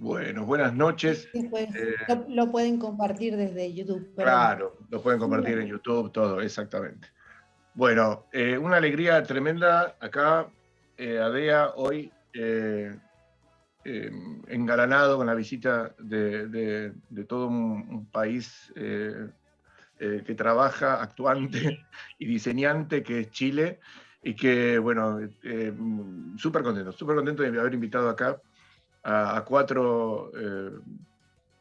Bueno, buenas noches. Después lo pueden compartir desde YouTube, perdón. Claro, lo pueden compartir en YouTube, todo, exactamente. Bueno, una alegría tremenda acá, Adea, hoy engalanado con la visita de todo un país que trabaja, actuante y diseñante, que es Chile, y que, bueno, súper contento de haber invitado acá a cuatro,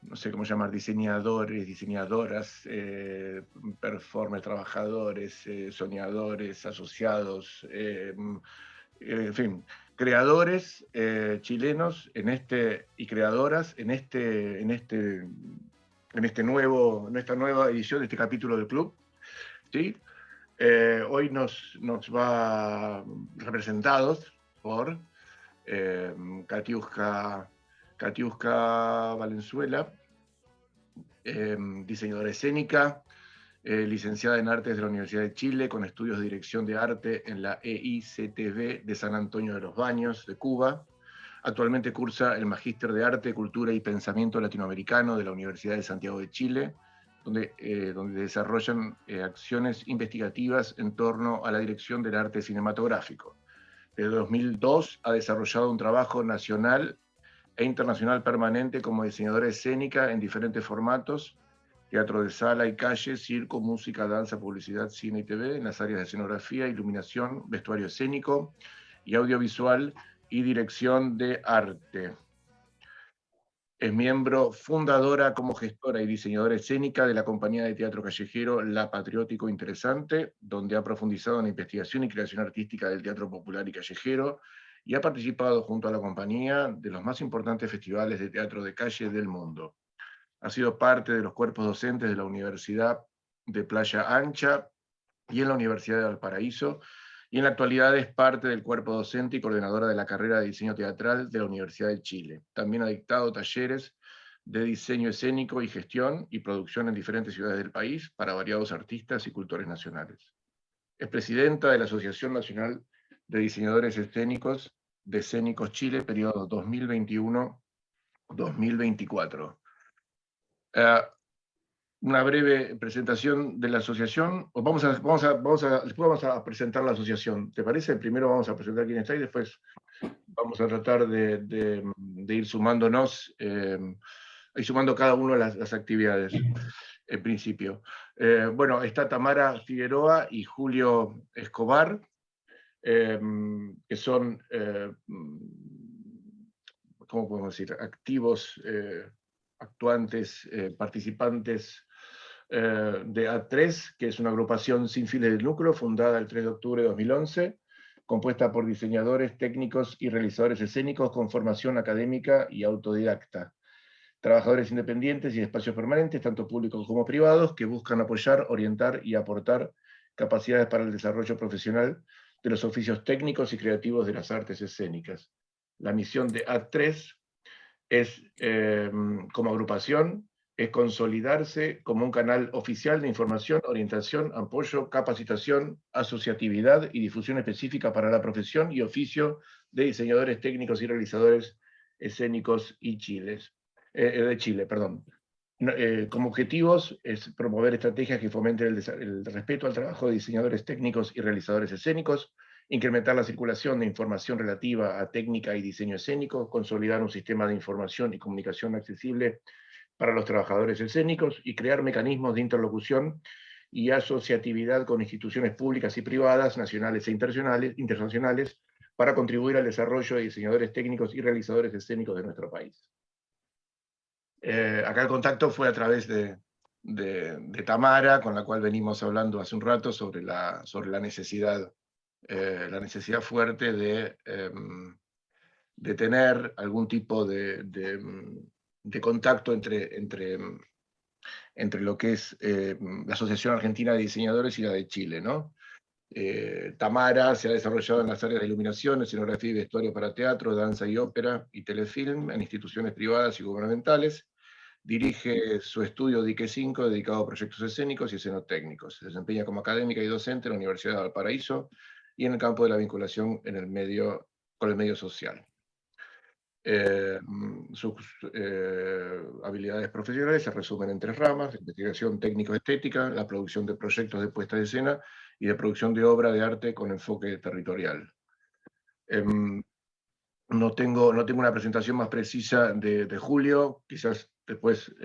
no sé cómo llamar, diseñadores, diseñadoras, performers, trabajadores, soñadores, asociados, en fin, creadores chilenos y creadoras en esta nueva edición de este capítulo del club. ¿Sí? Hoy nos va representados por Katiuska Valenzuela, diseñadora escénica, licenciada en Artes de la Universidad de Chile, con estudios de Dirección de Arte en la EICTV de San Antonio de los Baños, de Cuba. Actualmente cursa el Magíster de Arte, Cultura y Pensamiento Latinoamericano de la Universidad de Santiago de Chile, donde desarrollan acciones investigativas en torno a la dirección del arte cinematográfico. Desde 2002 ha desarrollado un trabajo nacional e internacional permanente como diseñadora escénica en diferentes formatos: teatro de sala y calle, circo, música, danza, publicidad, cine y TV, en las áreas de escenografía, iluminación, vestuario escénico y audiovisual y dirección de arte. Es miembro fundadora como gestora y diseñadora escénica de la compañía de teatro callejero La Patriótico Interesante, donde ha profundizado en la investigación y creación artística del teatro popular y callejero, y ha participado junto a la compañía de los más importantes festivales de teatro de calle del mundo. Ha sido parte de los cuerpos docentes de la Universidad de Playa Ancha y en la Universidad de Valparaíso, y en la actualidad es parte del cuerpo docente y coordinadora de la carrera de diseño teatral de la Universidad de Chile. También ha dictado talleres de diseño escénico y gestión y producción en diferentes ciudades del país para variados artistas y cultores nacionales. Es presidenta de la Asociación Nacional de Diseñadores Escénicos de Escénicos Chile, periodo 2021-2024. Una breve presentación de la asociación. Después vamos a presentar la asociación. ¿Te parece? Primero vamos a presentar quién está y después vamos a tratar de ir sumándonos, ir sumando cada uno de las actividades, en principio. Bueno, está Tamara Figueroa y Julio Escobar, que son, ¿cómo podemos decir?, activos, actuantes, participantes de A3, que es una agrupación sin fines de lucro, fundada el 3 de octubre de 2011, compuesta por diseñadores, técnicos y realizadores escénicos con formación académica y autodidacta. Trabajadores independientes y espacios permanentes, tanto públicos como privados, que buscan apoyar, orientar y aportar capacidades para el desarrollo profesional de los oficios técnicos y creativos de las artes escénicas. La misión de A3 es, como agrupación, es consolidarse como un canal oficial de información, orientación, apoyo, capacitación, asociatividad y difusión específica para la profesión y oficio de diseñadores técnicos y realizadores escénicos de Chile. Como objetivos es promover estrategias que fomenten el respeto al trabajo de diseñadores técnicos y realizadores escénicos, incrementar la circulación de información relativa a técnica y diseño escénico, consolidar un sistema de información y comunicación accesible para los trabajadores escénicos y crear mecanismos de interlocución y asociatividad con instituciones públicas y privadas, nacionales e internacionales, para contribuir al desarrollo de diseñadores técnicos y realizadores escénicos de nuestro país. Acá el contacto fue a través de Tamara, con la cual venimos hablando hace un rato sobre la necesidad fuerte de tener algún tipo de contacto entre lo que es la Asociación Argentina de Diseñadores y la de Chile, ¿no? Tamara se ha desarrollado en las áreas de iluminación, escenografía y vestuario para teatro, danza y ópera y telefilm en instituciones privadas y gubernamentales. Dirige su estudio Dique 5, dedicado a proyectos escénicos y escenotécnicos. Se desempeña como académica y docente en la Universidad de Valparaíso y en el campo de la vinculación con el medio social. Sus habilidades profesionales se resumen en 3 ramas: investigación técnico-estética, la producción de proyectos de puesta de escena y de producción de obra de arte con enfoque territorial. No tengo una presentación más precisa de Julio, quizás después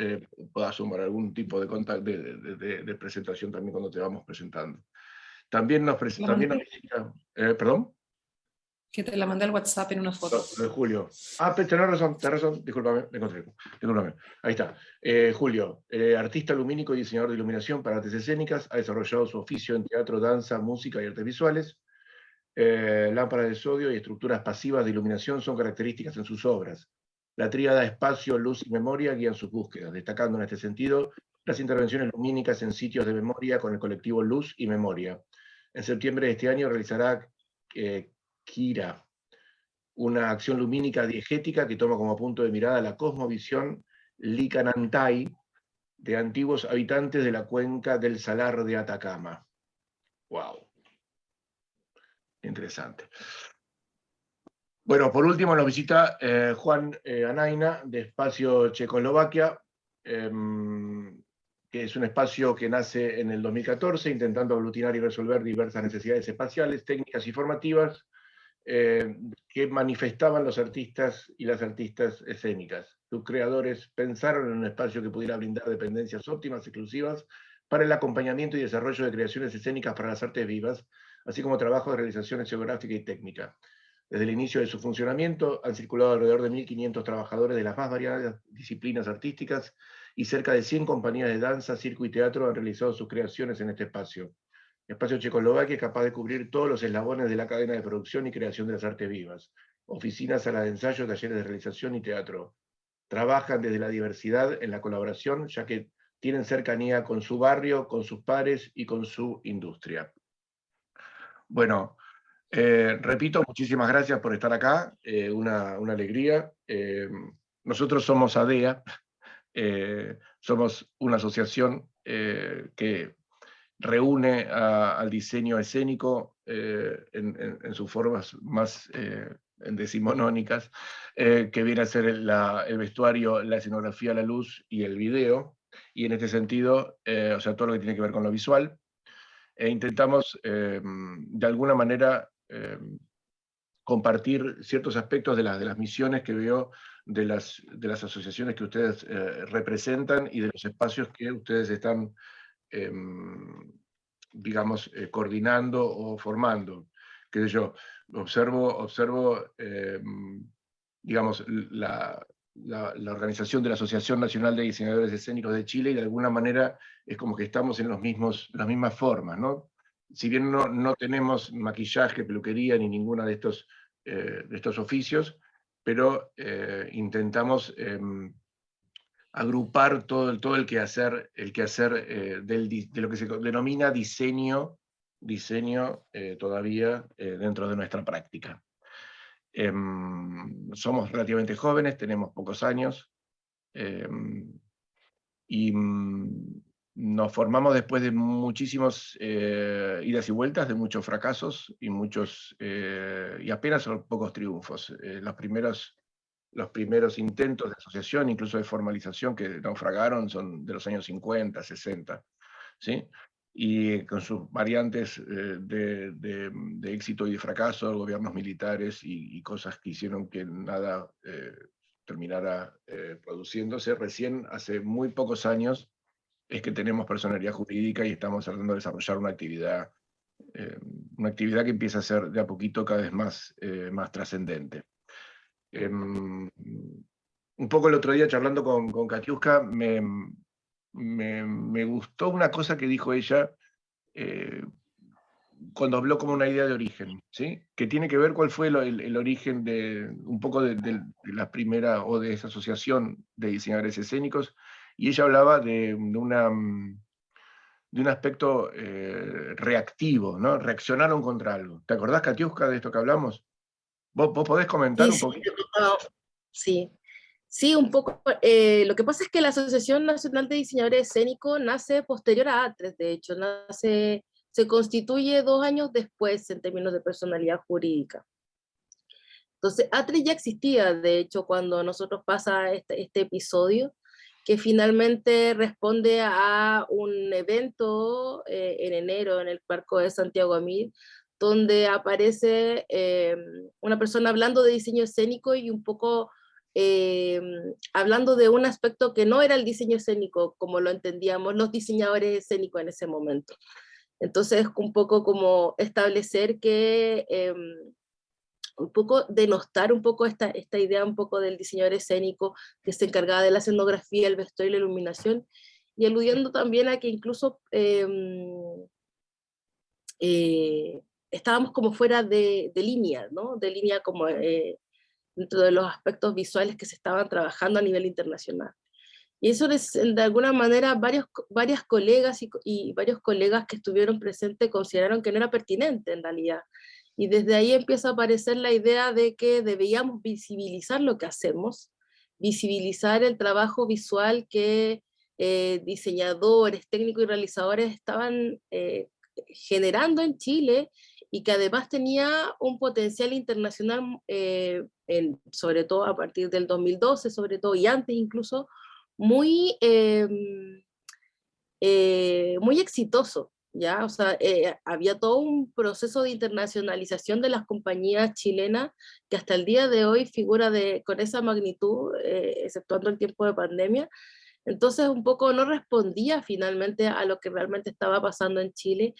pueda sumar algún tipo de presentación también cuando te vamos presentando. También nos visita, ¿perdón? Que te la mandé al WhatsApp en una foto. Lo de Julio. Tenés razón, discúlpame, me encontré. Discúlpame. Ahí está. Julio, artista lumínico y diseñador de iluminación para artes escénicas, ha desarrollado su oficio en teatro, danza, música y artes visuales. Lámparas de sodio y estructuras pasivas de iluminación son características en sus obras. La tríada espacio, luz y memoria guían sus búsquedas, destacando en este sentido las intervenciones lumínicas en sitios de memoria con el colectivo Luz y Memoria. En septiembre de este año realizará Kira, una acción lumínica diegética que toma como punto de mirada la cosmovisión Licanantay de antiguos habitantes de la cuenca del Salar de Atacama. ¡Wow! Interesante. Bueno, por último nos visita Juan Anaina, de Espacio Checoslovaquia, que es un espacio que nace en el 2014 intentando aglutinar y resolver diversas necesidades espaciales, técnicas y formativas que manifestaban los artistas y las artistas escénicas. Sus creadores pensaron en un espacio que pudiera brindar dependencias óptimas, exclusivas, para el acompañamiento y desarrollo de creaciones escénicas para las artes vivas, así como trabajo de realización geográfica y técnica. Desde el inicio de su funcionamiento han circulado alrededor de 1.500 trabajadores de las más variadas disciplinas artísticas y cerca de 100 compañías de danza, circo y teatro han realizado sus creaciones en este espacio. El Espacio Checoslovaquia es capaz de cubrir todos los eslabones de la cadena de producción y creación de las artes vivas. Oficinas, salas de ensayo, talleres de realización y teatro. Trabajan desde la diversidad en la colaboración, ya que tienen cercanía con su barrio, con sus pares y con su industria. Bueno, repito, muchísimas gracias por estar acá, una alegría. Nosotros somos ADEA, somos una asociación que reúne al diseño escénico en sus formas más decimonónicas, que viene a ser el vestuario, la escenografía, la luz y el video, y en este sentido, o sea, todo lo que tiene que ver con lo visual, intentamos de alguna manera compartir ciertos aspectos de las misiones que veo de las asociaciones que ustedes representan y de los espacios que ustedes están digamos, coordinando o formando. Qué sé yo, observo digamos, la organización de la Asociación Nacional de Diseñadores Escénicos de Chile, y de alguna manera es como que estamos en las mismas formas, ¿no? Si bien no tenemos maquillaje, peluquería, ni ninguna de estos oficios, pero intentamos agrupar todo el quehacer de lo que se denomina diseño todavía dentro de nuestra práctica. Somos relativamente jóvenes, tenemos pocos años, y nos formamos después de muchísimos idas y vueltas, de muchos fracasos y apenas pocos triunfos. Los primeros intentos de asociación, incluso de formalización, que naufragaron son de los años 50, 60, ¿sí? Y con sus variantes de éxito y de fracaso, gobiernos militares y cosas que hicieron que nada terminara produciéndose. Recién, hace muy pocos años, es que tenemos personalidad jurídica y estamos tratando de desarrollar una actividad que empieza a ser de a poquito cada vez más trascendente. Un poco el otro día, charlando con Katiuska, me gustó una cosa que dijo ella cuando habló como una idea de origen, ¿sí? Que tiene que ver cuál fue el origen un poco de la primera, o de esa asociación de diseñadores escénicos, y ella hablaba de un aspecto reactivo, ¿no? Reaccionaron contra algo. ¿Te acordás, Katiuska, de esto que hablamos? ¿Vos podés comentar un poquito? Sí, sí, un poco. Lo que pasa es que la Asociación Nacional de Diseñadores Escénicos nace posterior a ATRES, de hecho, se constituye 2 años después en términos de personalidad jurídica. Entonces, A3 ya existía, de hecho, cuando nosotros pasa este episodio, que finalmente responde a un evento en enero en el Parque de Santiago Amil, donde aparece una persona hablando de diseño escénico y un poco hablando de un aspecto que no era el diseño escénico, como lo entendíamos los diseñadores escénicos en ese momento. Entonces, un poco como establecer que un poco denostar un poco esta idea un poco del diseñador escénico que se encargaba de la escenografía, el vestuario y la iluminación, y aludiendo también a que incluso estábamos como fuera de línea, ¿no? De línea como dentro de los aspectos visuales que se estaban trabajando a nivel internacional. Y eso de alguna manera varias colegas y varios colegas que estuvieron presentes consideraron que no era pertinente en realidad. Y desde ahí empieza a aparecer la idea de que debíamos visibilizar lo que hacemos, visibilizar el trabajo visual que diseñadores, técnicos y realizadores estaban generando en Chile y que además tenía un potencial internacional, sobre todo a partir del 2012, sobre todo, y antes incluso, muy, muy exitoso, ¿ya? O sea, había todo un proceso de internacionalización de las compañías chilenas que hasta el día de hoy figura con esa magnitud, exceptuando el tiempo de pandemia. Entonces un poco no respondía finalmente a lo que realmente estaba pasando en Chile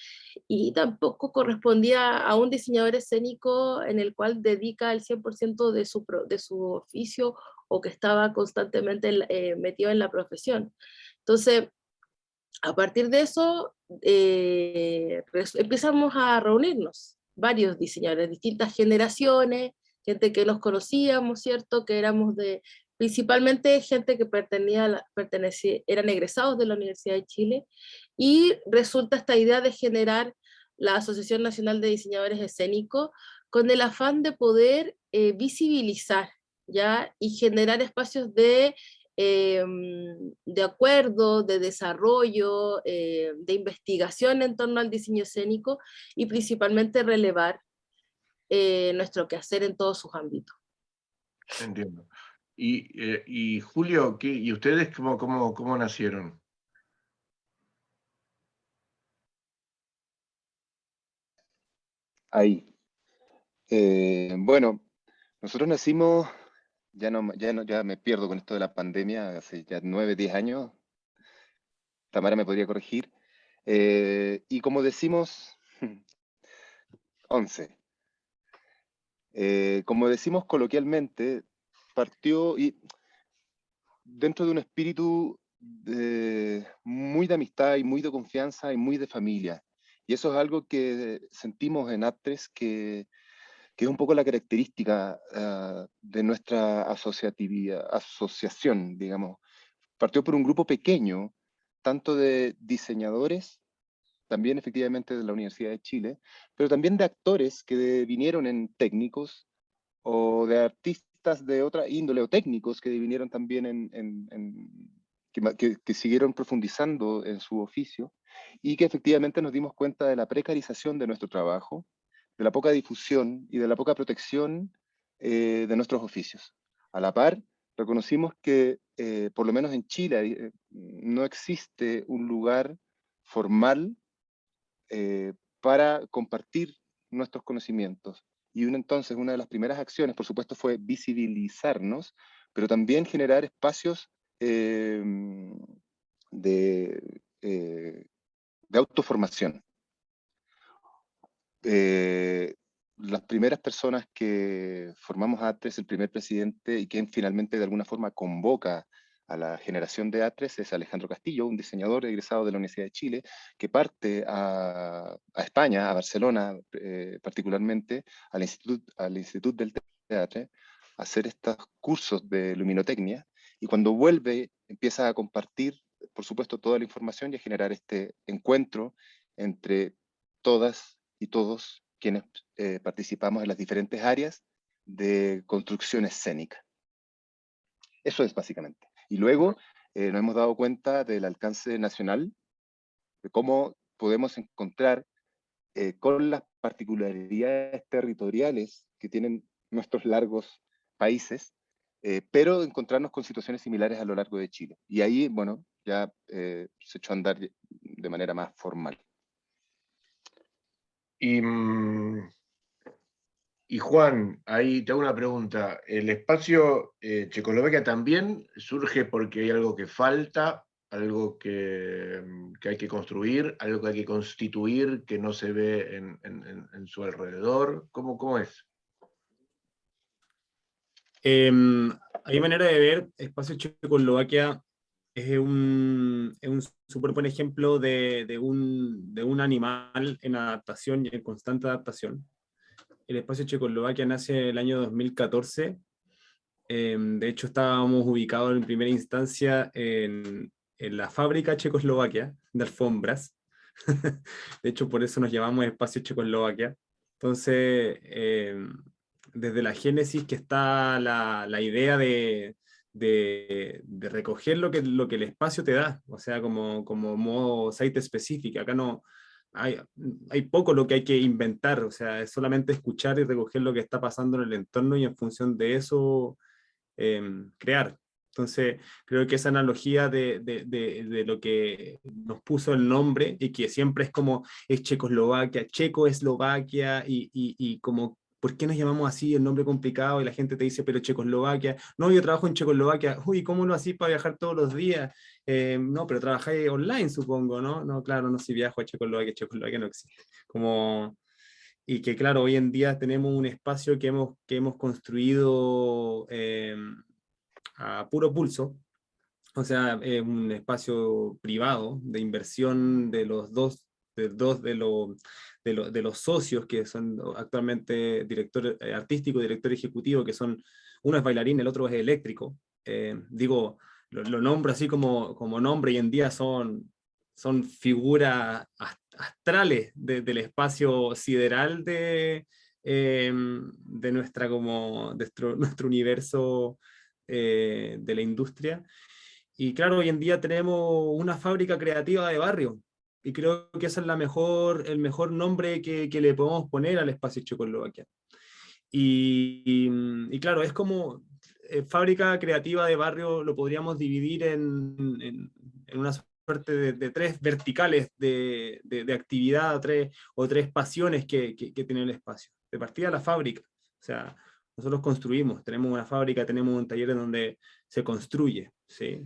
y tampoco correspondía a un diseñador escénico en el cual dedica el 100% de su oficio o que estaba constantemente metido en la profesión. Entonces, a partir de eso, empezamos a reunirnos, varios diseñadores, distintas generaciones, gente que nos conocíamos, ¿cierto? Que éramos principalmente gente que eran egresados de la Universidad de Chile, y resulta esta idea de generar la Asociación Nacional de Diseñadores Escénicos con el afán de poder visibilizar, ¿ya? Y generar espacios de acuerdo, de desarrollo, de investigación en torno al diseño escénico y principalmente relevar nuestro quehacer en todos sus ámbitos. Entiendo. Y Julio, ¿y ustedes cómo nacieron? Ahí. Bueno, nosotros nacimos, ya me pierdo con esto de la pandemia, hace ya 9, 10 años. Tamara me podría corregir. Y como decimos, 11. Como decimos coloquialmente, partió y dentro de un espíritu muy de amistad y muy de confianza y muy de familia. Y eso es algo que sentimos en Aptres que es un poco la característica de nuestra asociación, digamos. Partió por un grupo pequeño, tanto de diseñadores, también efectivamente de la Universidad de Chile, pero también de actores que vinieron en técnicos o de artistas de otra índole o técnicos que vinieron también que siguieron profundizando en su oficio y que efectivamente nos dimos cuenta de la precarización de nuestro trabajo, de la poca difusión y de la poca protección de nuestros oficios. A la par, reconocimos que, por lo menos en Chile, no existe un lugar formal para compartir nuestros conocimientos. Y entonces una de las primeras acciones, por supuesto, fue visibilizarnos, pero también generar espacios de, eh, de autoformación. Las primeras personas que formamos ATRES, el primer presidente y quien finalmente de alguna forma convoca a la generación de ATRES es Alejandro Castillo, un diseñador egresado de la Universidad de Chile, que parte a España, a Barcelona particularmente, al Institut del Teatre, a hacer estos cursos de luminotecnia, y cuando vuelve empieza a compartir, por supuesto, toda la información y a generar este encuentro entre todas y todos quienes participamos en las diferentes áreas de construcción escénica. Eso es básicamente. Y luego nos hemos dado cuenta del alcance nacional, de cómo podemos encontrar con las particularidades territoriales que tienen nuestros largos países, pero encontrarnos con situaciones similares a lo largo de Chile. Y ahí, bueno, ya se echó a andar de manera más formal. Y Juan, ahí te hago una pregunta. ¿El espacio Checoslovaquia también surge porque hay algo que falta, algo que hay que construir, algo que hay que constituir, que no se ve en su alrededor? ¿Cómo es? Hay manera de ver, Espacio Checoslovaquia es un súper buen ejemplo de un animal en adaptación y en constante adaptación. El Espacio Checoslovaquia nace el año 2014. De hecho, estábamos ubicados en primera instancia en la fábrica Checoslovaquia de alfombras. De hecho, por eso nos llamamos Espacio Checoslovaquia. Entonces, desde la génesis que está la idea de recoger lo que el espacio te da, o sea, como modo site específico. Acá no hay poco lo que hay que inventar, o sea, es solamente escuchar y recoger lo que está pasando en el entorno y en función de eso crear. Entonces, creo que esa analogía de lo que nos puso el nombre y que siempre es como es Checoslovaquia, Checo-Eslovaquia y como, ¿por qué nos llamamos así? El nombre complicado y la gente te dice, pero Checoslovaquia. No, yo trabajo en Checoslovaquia. Uy, ¿cómo lo hacís para viajar todos los días? No, pero trabajáis online, supongo, ¿no? No, claro, no, si viajo a Checoslovaquia, Checoslovaquia no existe. Como... Y que claro, hoy en día tenemos un espacio que hemos construido a puro pulso, o sea, es un espacio privado de inversión de los de los socios que son actualmente director artístico y director ejecutivo, que son, uno es bailarín, el otro es eléctrico. Digo, lo nombro así como nombre, y en día son figuras astrales del espacio sideral de nuestro universo de la industria. Y claro, hoy en día tenemos una fábrica creativa de barrio, y creo que ese es el mejor nombre que le podemos poner al espacio Checoslovaquia. Y claro, es como fábrica creativa de barrio, lo podríamos dividir en una suerte de tres verticales de actividad, o tres pasiones que tiene el espacio. De partida, la fábrica. O sea, nosotros construimos, tenemos una fábrica, tenemos un taller en donde se construye, ¿sí?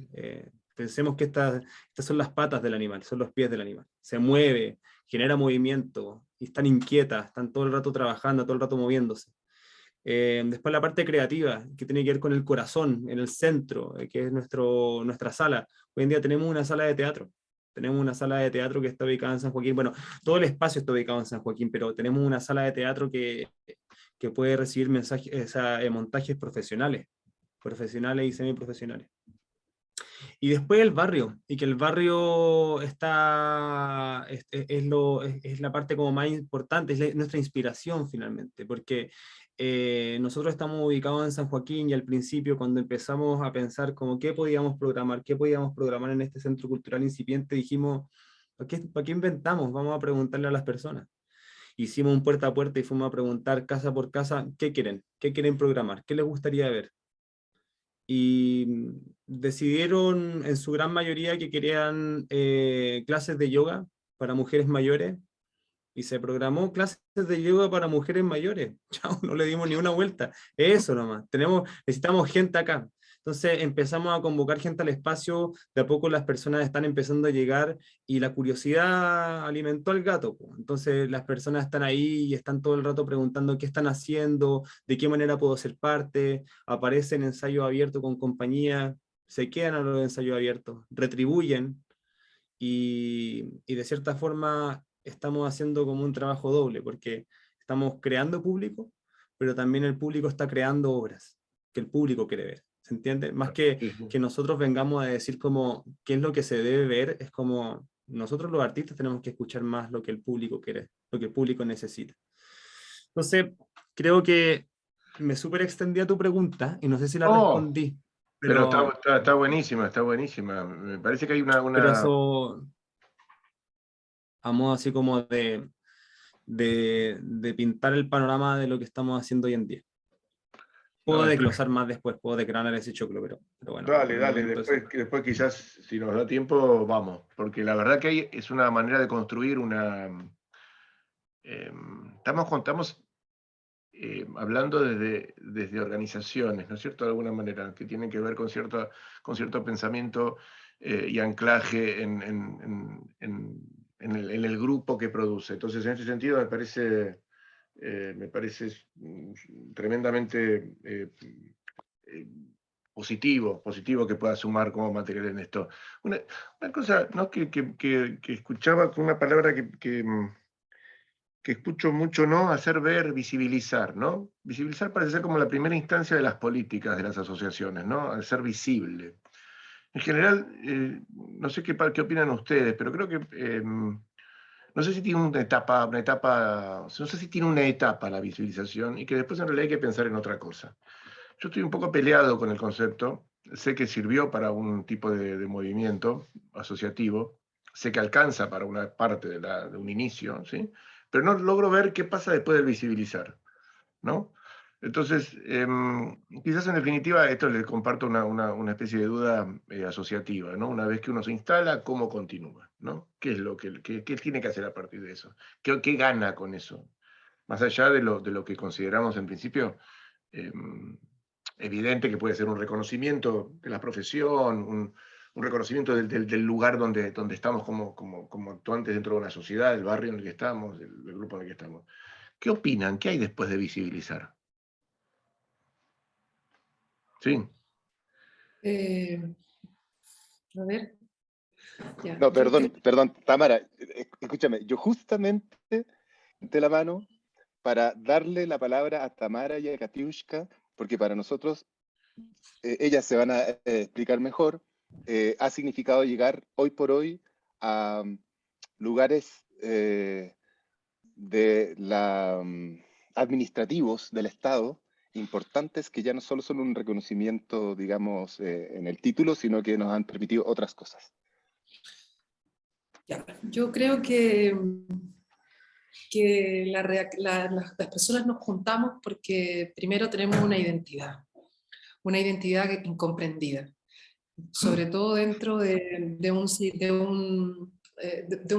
Pensemos que estas son las patas del animal, son los pies del animal. Se mueve, genera movimiento, y están inquietas, están todo el rato trabajando, todo el rato moviéndose. Después la parte creativa, que tiene que ver con el corazón, en el centro, que es nuestra sala. Hoy en día tenemos una sala de teatro. Tenemos una sala de teatro que está ubicada en San Joaquín. Bueno, todo el espacio está ubicado en San Joaquín, pero tenemos una sala de teatro que puede recibir montajes profesionales y semiprofesionales. Y después el barrio, y que el barrio es la parte como más importante, es nuestra inspiración finalmente, porque nosotros estamos ubicados en San Joaquín, y al principio, cuando empezamos a pensar como qué podíamos programar en este centro cultural incipiente, dijimos, ¿para qué inventamos? Vamos a preguntarle a las personas. Hicimos un puerta a puerta y fuimos a preguntar casa por casa, ¿qué quieren programar? ¿Qué les gustaría ver? Y decidieron en su gran mayoría que querían clases de yoga para mujeres mayores, y se programó clases de yoga para mujeres mayores. Chao, no le dimos ni una vuelta. Eso nomás. Necesitamos gente acá. Entonces empezamos a convocar gente al espacio, de a poco las personas están empezando a llegar, y la curiosidad alimentó al gato. Entonces las personas están ahí y están todo el rato preguntando qué están haciendo, de qué manera puedo ser parte, aparecen ensayos abiertos con compañía, se quedan a los ensayos abiertos, retribuyen, y de cierta forma estamos haciendo como un trabajo doble, porque estamos creando público, pero también el público está creando obras que el público quiere ver. ¿Se entiende? Más que nosotros vengamos a decir como qué es lo que se debe ver, es como nosotros los artistas tenemos que escuchar más lo que el público quiere, lo que el público necesita. Entonces, creo que me súper extendí a tu pregunta y no sé si la respondí. Pero está buenísima, está buenísima. Me parece que hay Pero eso, a modo así como de pintar el panorama de lo que estamos haciendo hoy en día. Puedo desglosar más después, puedo declarar ese choclo, pero bueno. Dale, después quizás, si nos da tiempo, vamos, porque la verdad que es una manera de construir una... estamos hablando desde organizaciones, ¿no es cierto?, de alguna manera, que tienen que ver con cierto pensamiento y anclaje en el grupo que produce. Entonces, en ese sentido, me parece tremendamente positivo que pueda sumar como material en esto. Una cosa, ¿no?, que escuchaba con una palabra que escucho mucho, ¿no?, hacer ver, visibilizar, ¿no? Visibilizar parece ser como la primera instancia de las políticas de las asociaciones, ¿no?, al ser visible. En general, no sé qué opinan ustedes, pero creo que no sé si tiene una etapa, no sé si tiene una etapa la visibilización y que después en realidad hay que pensar en otra cosa. Yo estoy un poco peleado con el concepto, sé que sirvió para un tipo de movimiento asociativo, sé que alcanza para una parte de un inicio, ¿sí?, pero no logro ver qué pasa después del visibilizar, ¿no? Entonces, quizás en definitiva, esto les comparto una especie de duda asociativa, ¿no? Una vez que uno se instala, ¿cómo continúa? ¿No? ¿Qué es lo qué tiene que hacer a partir de eso? ¿Qué gana con eso? Más allá de lo que consideramos en principio evidente, que puede ser un reconocimiento de la profesión, un reconocimiento del lugar donde estamos como actuantes dentro de una sociedad, del barrio en el que estamos, del grupo en el que estamos. ¿Qué opinan? ¿Qué hay después de visibilizar? Sí. A ver. Ya, No, perdón, Tamara, escúchame, yo justamente de la mano para darle la palabra a Tamara y a Katiushka, porque para nosotros, ellas se van a explicar mejor, ha significado llegar hoy por hoy a lugares administrativos del Estado importantes que ya no solo son un reconocimiento, digamos, en el título, sino que nos han permitido otras cosas. Ya, yo creo que las personas nos juntamos porque primero tenemos una identidad incomprendida, sobre todo dentro de un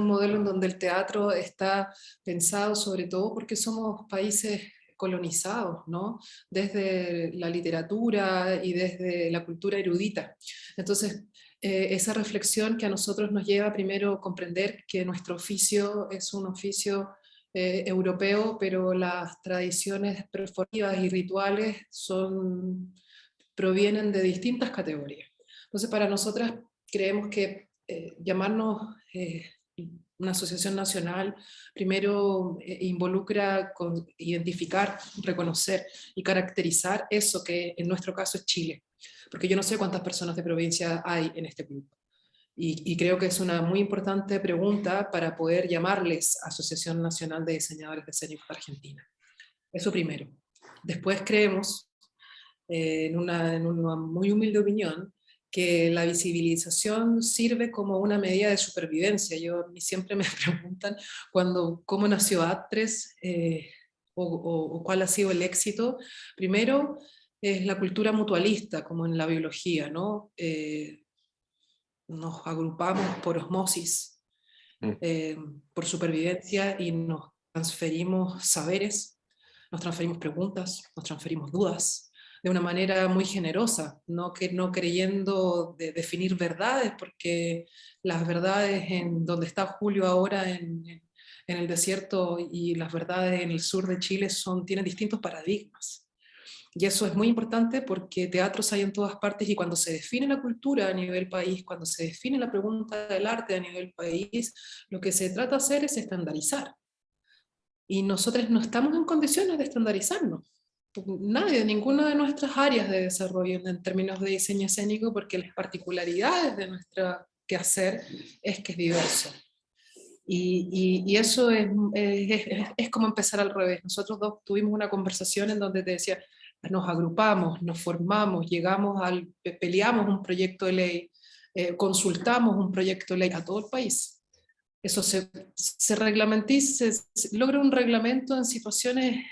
modelo en donde el teatro está pensado sobre todo porque somos países colonizados, ¿no?, desde la literatura y desde la cultura erudita. Entonces, esa reflexión que a nosotros nos lleva primero a comprender que nuestro oficio es un oficio europeo, pero las tradiciones performativas y rituales provienen de distintas categorías. Entonces, para nosotras creemos que llamarnos una asociación nacional primero involucra identificar, reconocer y caracterizar eso que en nuestro caso es Chile, porque yo no sé cuántas personas de provincia hay en este grupo. Y creo que es una muy importante pregunta para poder llamarles Asociación Nacional de Diseñadores de Escénicos de Argentina. Eso primero. Después creemos, en una muy humilde opinión, que la visibilización sirve como una medida de supervivencia. Siempre me preguntan cómo nació Atres o cuál ha sido el éxito. Primero, es la cultura mutualista, como en la biología, ¿no? Nos agrupamos por osmosis, por supervivencia, y nos transferimos saberes, nos transferimos preguntas, nos transferimos dudas, de una manera muy generosa, no creyendo definir verdades, porque las verdades en donde está Julio ahora en el desierto y las verdades en el sur de Chile tienen distintos paradigmas. Y eso es muy importante porque teatros hay en todas partes, y cuando se define la cultura a nivel país, cuando se define la pregunta del arte a nivel país, lo que se trata de hacer es estandarizar. Y nosotros no estamos en condiciones de estandarizarnos. Nadie, de ninguna de nuestras áreas de desarrollo en términos de diseño escénico, porque las particularidades de nuestro quehacer es que es diverso. Y eso es como empezar al revés. Nosotros dos tuvimos una conversación en donde te decía, nos agrupamos, nos formamos, peleamos un proyecto de ley, consultamos un proyecto de ley a todo el país. Eso se reglamentiza, se logra un reglamento en situaciones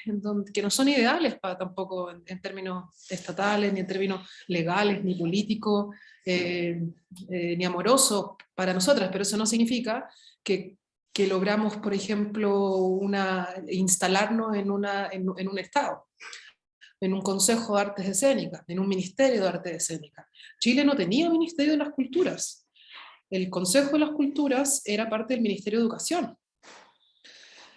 que no son ideales tampoco en términos estatales, ni en términos legales, ni políticos, ni amorosos para nosotras, pero eso no significa que logramos, por ejemplo, instalarnos en un Estado, en un Consejo de Artes Escénicas, en un Ministerio de Artes Escénicas. Chile no tenía Ministerio de las Culturas. El Consejo de las Culturas era parte del Ministerio de Educación.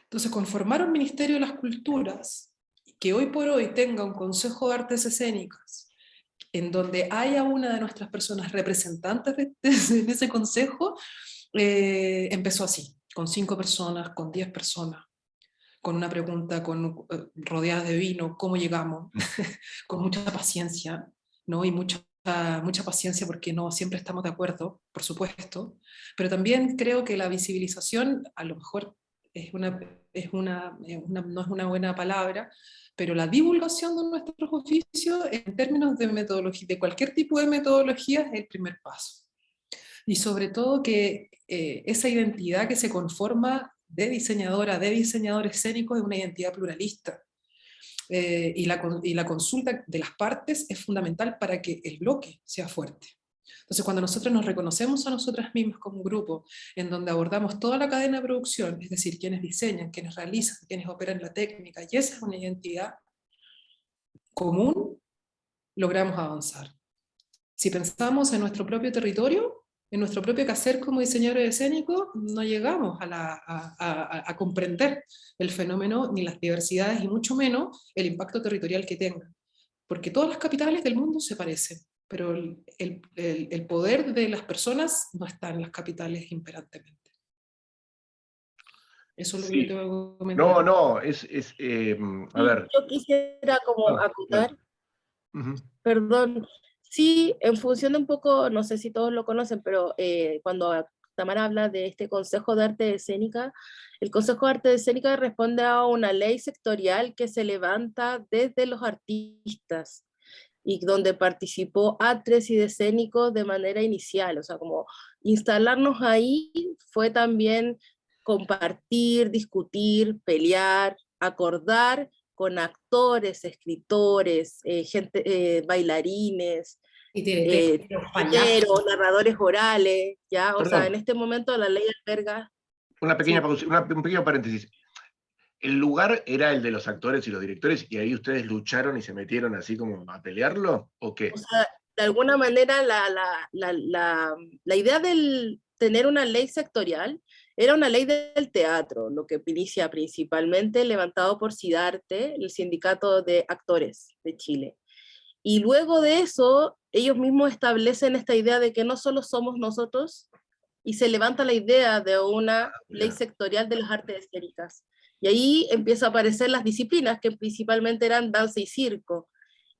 Entonces, conformar un Ministerio de las Culturas, que hoy por hoy tenga un Consejo de Artes Escénicas, en donde haya una de nuestras personas representantes en ese consejo, empezó así, con 5 personas, con 10 personas, con una pregunta, rodeadas de vino, ¿cómo llegamos? Con mucha paciencia, ¿no? Y mucha paciencia porque no siempre estamos de acuerdo, por supuesto, pero también creo que la visibilización, a lo mejor no es una buena palabra, pero la divulgación de nuestros oficios en términos de metodología, de cualquier tipo de metodología, es el primer paso. Y sobre todo que esa identidad que se conforma de diseñadora, de diseñador escénico, es una identidad pluralista. Y la consulta de las partes es fundamental para que el bloque sea fuerte. Entonces, cuando nosotros nos reconocemos a nosotras mismas como un grupo, en donde abordamos toda la cadena de producción, es decir, quienes diseñan, quienes realizan, quienes operan la técnica, y esa es una identidad común, logramos avanzar. Si pensamos en nuestro propio territorio, en nuestro propio quehacer como diseñadores escénicos, no llegamos a comprender el fenómeno ni las diversidades y mucho menos el impacto territorial que tenga. Porque todas las capitales del mundo se parecen, pero el poder de las personas no está en las capitales imperantemente. Eso es lo que yo tengo que comentar. No, a ver. Yo quisiera como acotar, perdón, sí, en función de un poco, no sé si todos lo conocen, pero cuando Tamara habla de este Consejo de Arte Escénica, el Consejo de Arte Escénica responde a una ley sectorial que se levanta desde los artistas y donde participó Atres y Escénicos de manera inicial, o sea, como instalarnos ahí fue también compartir, discutir, pelear, acordar con actores, escritores, bailarines, narradores orales, ¿ya? O sea, en este momento la ley alberga... Una pequeña pausa, un pequeño paréntesis. ¿El lugar era el de los actores y los directores y ahí ustedes lucharon y se metieron así como a pelearlo? ¿O qué? O sea, de alguna manera la idea de tener una ley sectorial era una ley del teatro, lo que inicia principalmente levantado por SIDARTE, el Sindicato de Actores de Chile. Y luego de eso, ellos mismos establecen esta idea de que no solo somos nosotros, y se levanta la idea de una ley sectorial de las artes escénicas. Y ahí empiezan a aparecer las disciplinas, que principalmente eran danza y circo.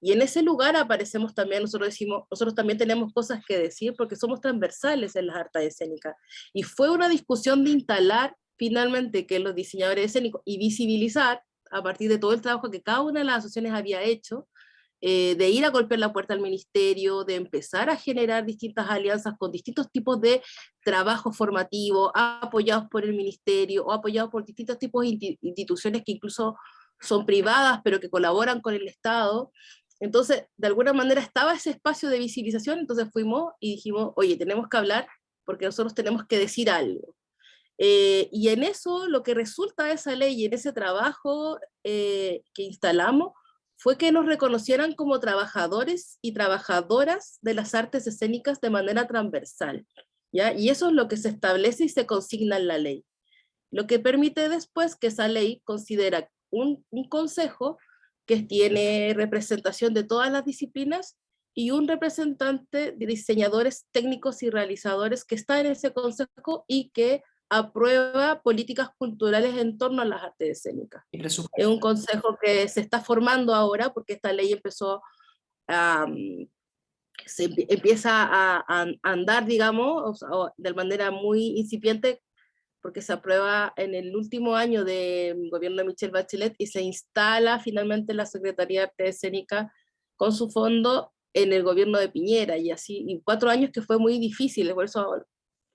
Y en ese lugar aparecemos también, nosotros también tenemos cosas que decir porque somos transversales en las artes escénicas. Y fue una discusión de instalar finalmente que los diseñadores escénicos y visibilizar a partir de todo el trabajo que cada una de las asociaciones había hecho, de ir a golpear la puerta al ministerio, de empezar a generar distintas alianzas con distintos tipos de trabajo formativo, apoyados por el ministerio o apoyados por distintos tipos de instituciones que incluso son privadas, pero que colaboran con el Estado. Entonces, de alguna manera estaba ese espacio de visibilización, entonces fuimos y dijimos, oye, tenemos que hablar porque nosotros tenemos que decir algo. Y en eso, lo que resulta de esa ley y en ese trabajo que instalamos, fue que nos reconocieran como trabajadores y trabajadoras de las artes escénicas de manera transversal, ¿ya? Y eso es lo que se establece y se consigna en la ley. Lo que permite después que esa ley considera un consejo que tiene representación de todas las disciplinas y un representante de diseñadores técnicos y realizadores que está en ese consejo y que aprueba políticas culturales en torno a las artes escénicas. Es un consejo que se está formando ahora porque esta ley empezó empieza a andar, digamos, o sea, de manera muy incipiente porque se aprueba en el último año del gobierno de Michelle Bachelet y se instala finalmente la Secretaría de Arte Escénica con su fondo en el gobierno de Piñera, y así, y 4 años que fue muy difícil, por eso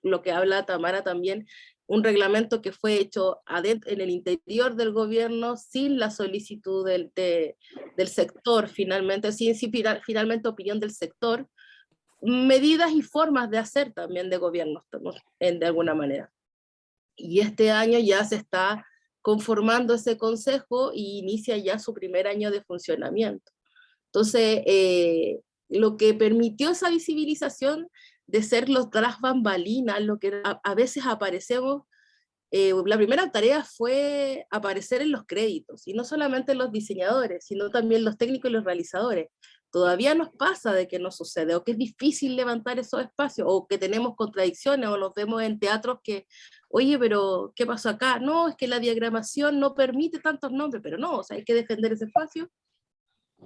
lo que habla Tamara también, un reglamento que fue hecho en el interior del gobierno sin la solicitud del sector, finalmente, sin finalmente opinión del sector, medidas y formas de hacer también de gobierno, de alguna manera. Y este año ya se está conformando ese consejo y inicia ya su primer año de funcionamiento. Entonces, lo que permitió esa visibilización de ser los tras bambalinas, lo que a veces aparecemos, la primera tarea fue aparecer en los créditos, y no solamente los diseñadores, sino también los técnicos y los realizadores. Todavía nos pasa de que no sucede, o que es difícil levantar esos espacios, o que tenemos contradicciones, o nos vemos en teatros que, oye, pero ¿qué pasó acá? No, es que la diagramación no permite tantos nombres, pero no, o sea, hay que defender ese espacio.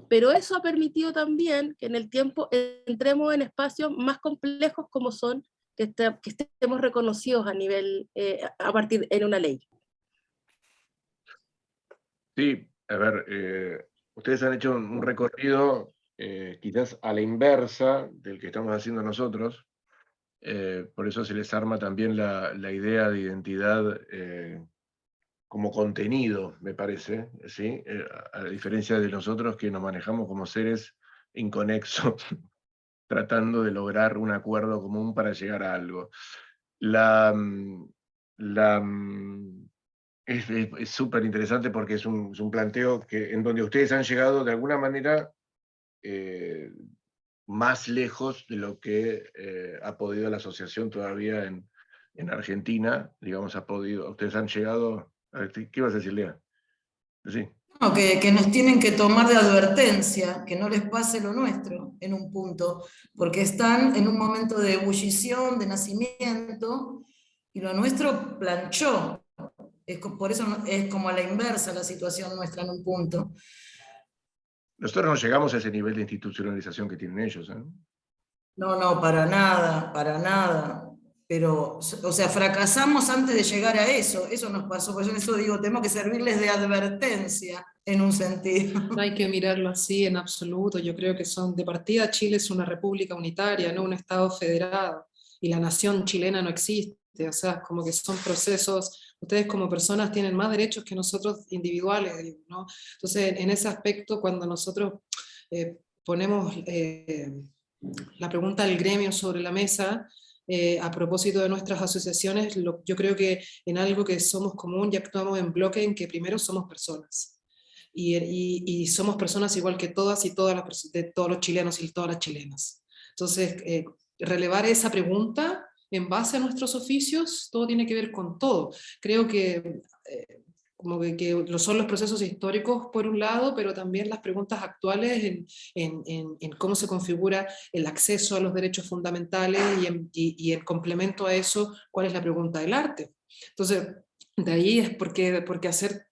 Pero eso ha permitido también que en el tiempo entremos en espacios más complejos como son que estemos reconocidos a nivel, a partir en una ley. Sí, a ver, ustedes han hecho un recorrido quizás a la inversa del que estamos haciendo nosotros, por eso se les arma también la idea de identidad como contenido, me parece, ¿sí? A diferencia de nosotros que nos manejamos como seres inconexos, tratando de lograr un acuerdo común para llegar a algo. Es súper interesante porque es un planteo en donde ustedes han llegado de alguna manera más lejos de lo que ha podido la asociación todavía en Argentina, digamos, ustedes han llegado. A ver, ¿qué ibas a decir, Lea? Sí. No, que nos tienen que tomar de advertencia, que no les pase lo nuestro en un punto, porque están en un momento de ebullición, de nacimiento, y lo nuestro planchó. Por eso es como a la inversa la situación nuestra en un punto. Nosotros no llegamos a ese nivel de institucionalización que tienen ellos, ¿eh? No, para nada, para nada. Pero, o sea, fracasamos antes de llegar a eso. Eso nos pasó, por eso digo, tenemos que servirles de advertencia en un sentido. No hay que mirarlo así en absoluto. Yo creo que son de partida. Chile es una república unitaria, no un estado federado, y la nación chilena no existe. O sea, como que son procesos. Ustedes como personas tienen más derechos que nosotros individuales, ¿no? Entonces, en ese aspecto, cuando nosotros ponemos la pregunta del gremio sobre la mesa, a propósito de nuestras asociaciones, yo creo que en algo que somos común y actuamos en bloque, en que primero somos personas. Y somos personas igual que todas y todas de todos los chilenos y todas las chilenas. Entonces, relevar esa pregunta en base a nuestros oficios, todo tiene que ver con todo. Creo que como que son los procesos históricos por un lado, pero también las preguntas actuales en cómo se configura el acceso a los derechos fundamentales y en complemento a eso, cuál es la pregunta del arte. Entonces, de ahí es porque hacer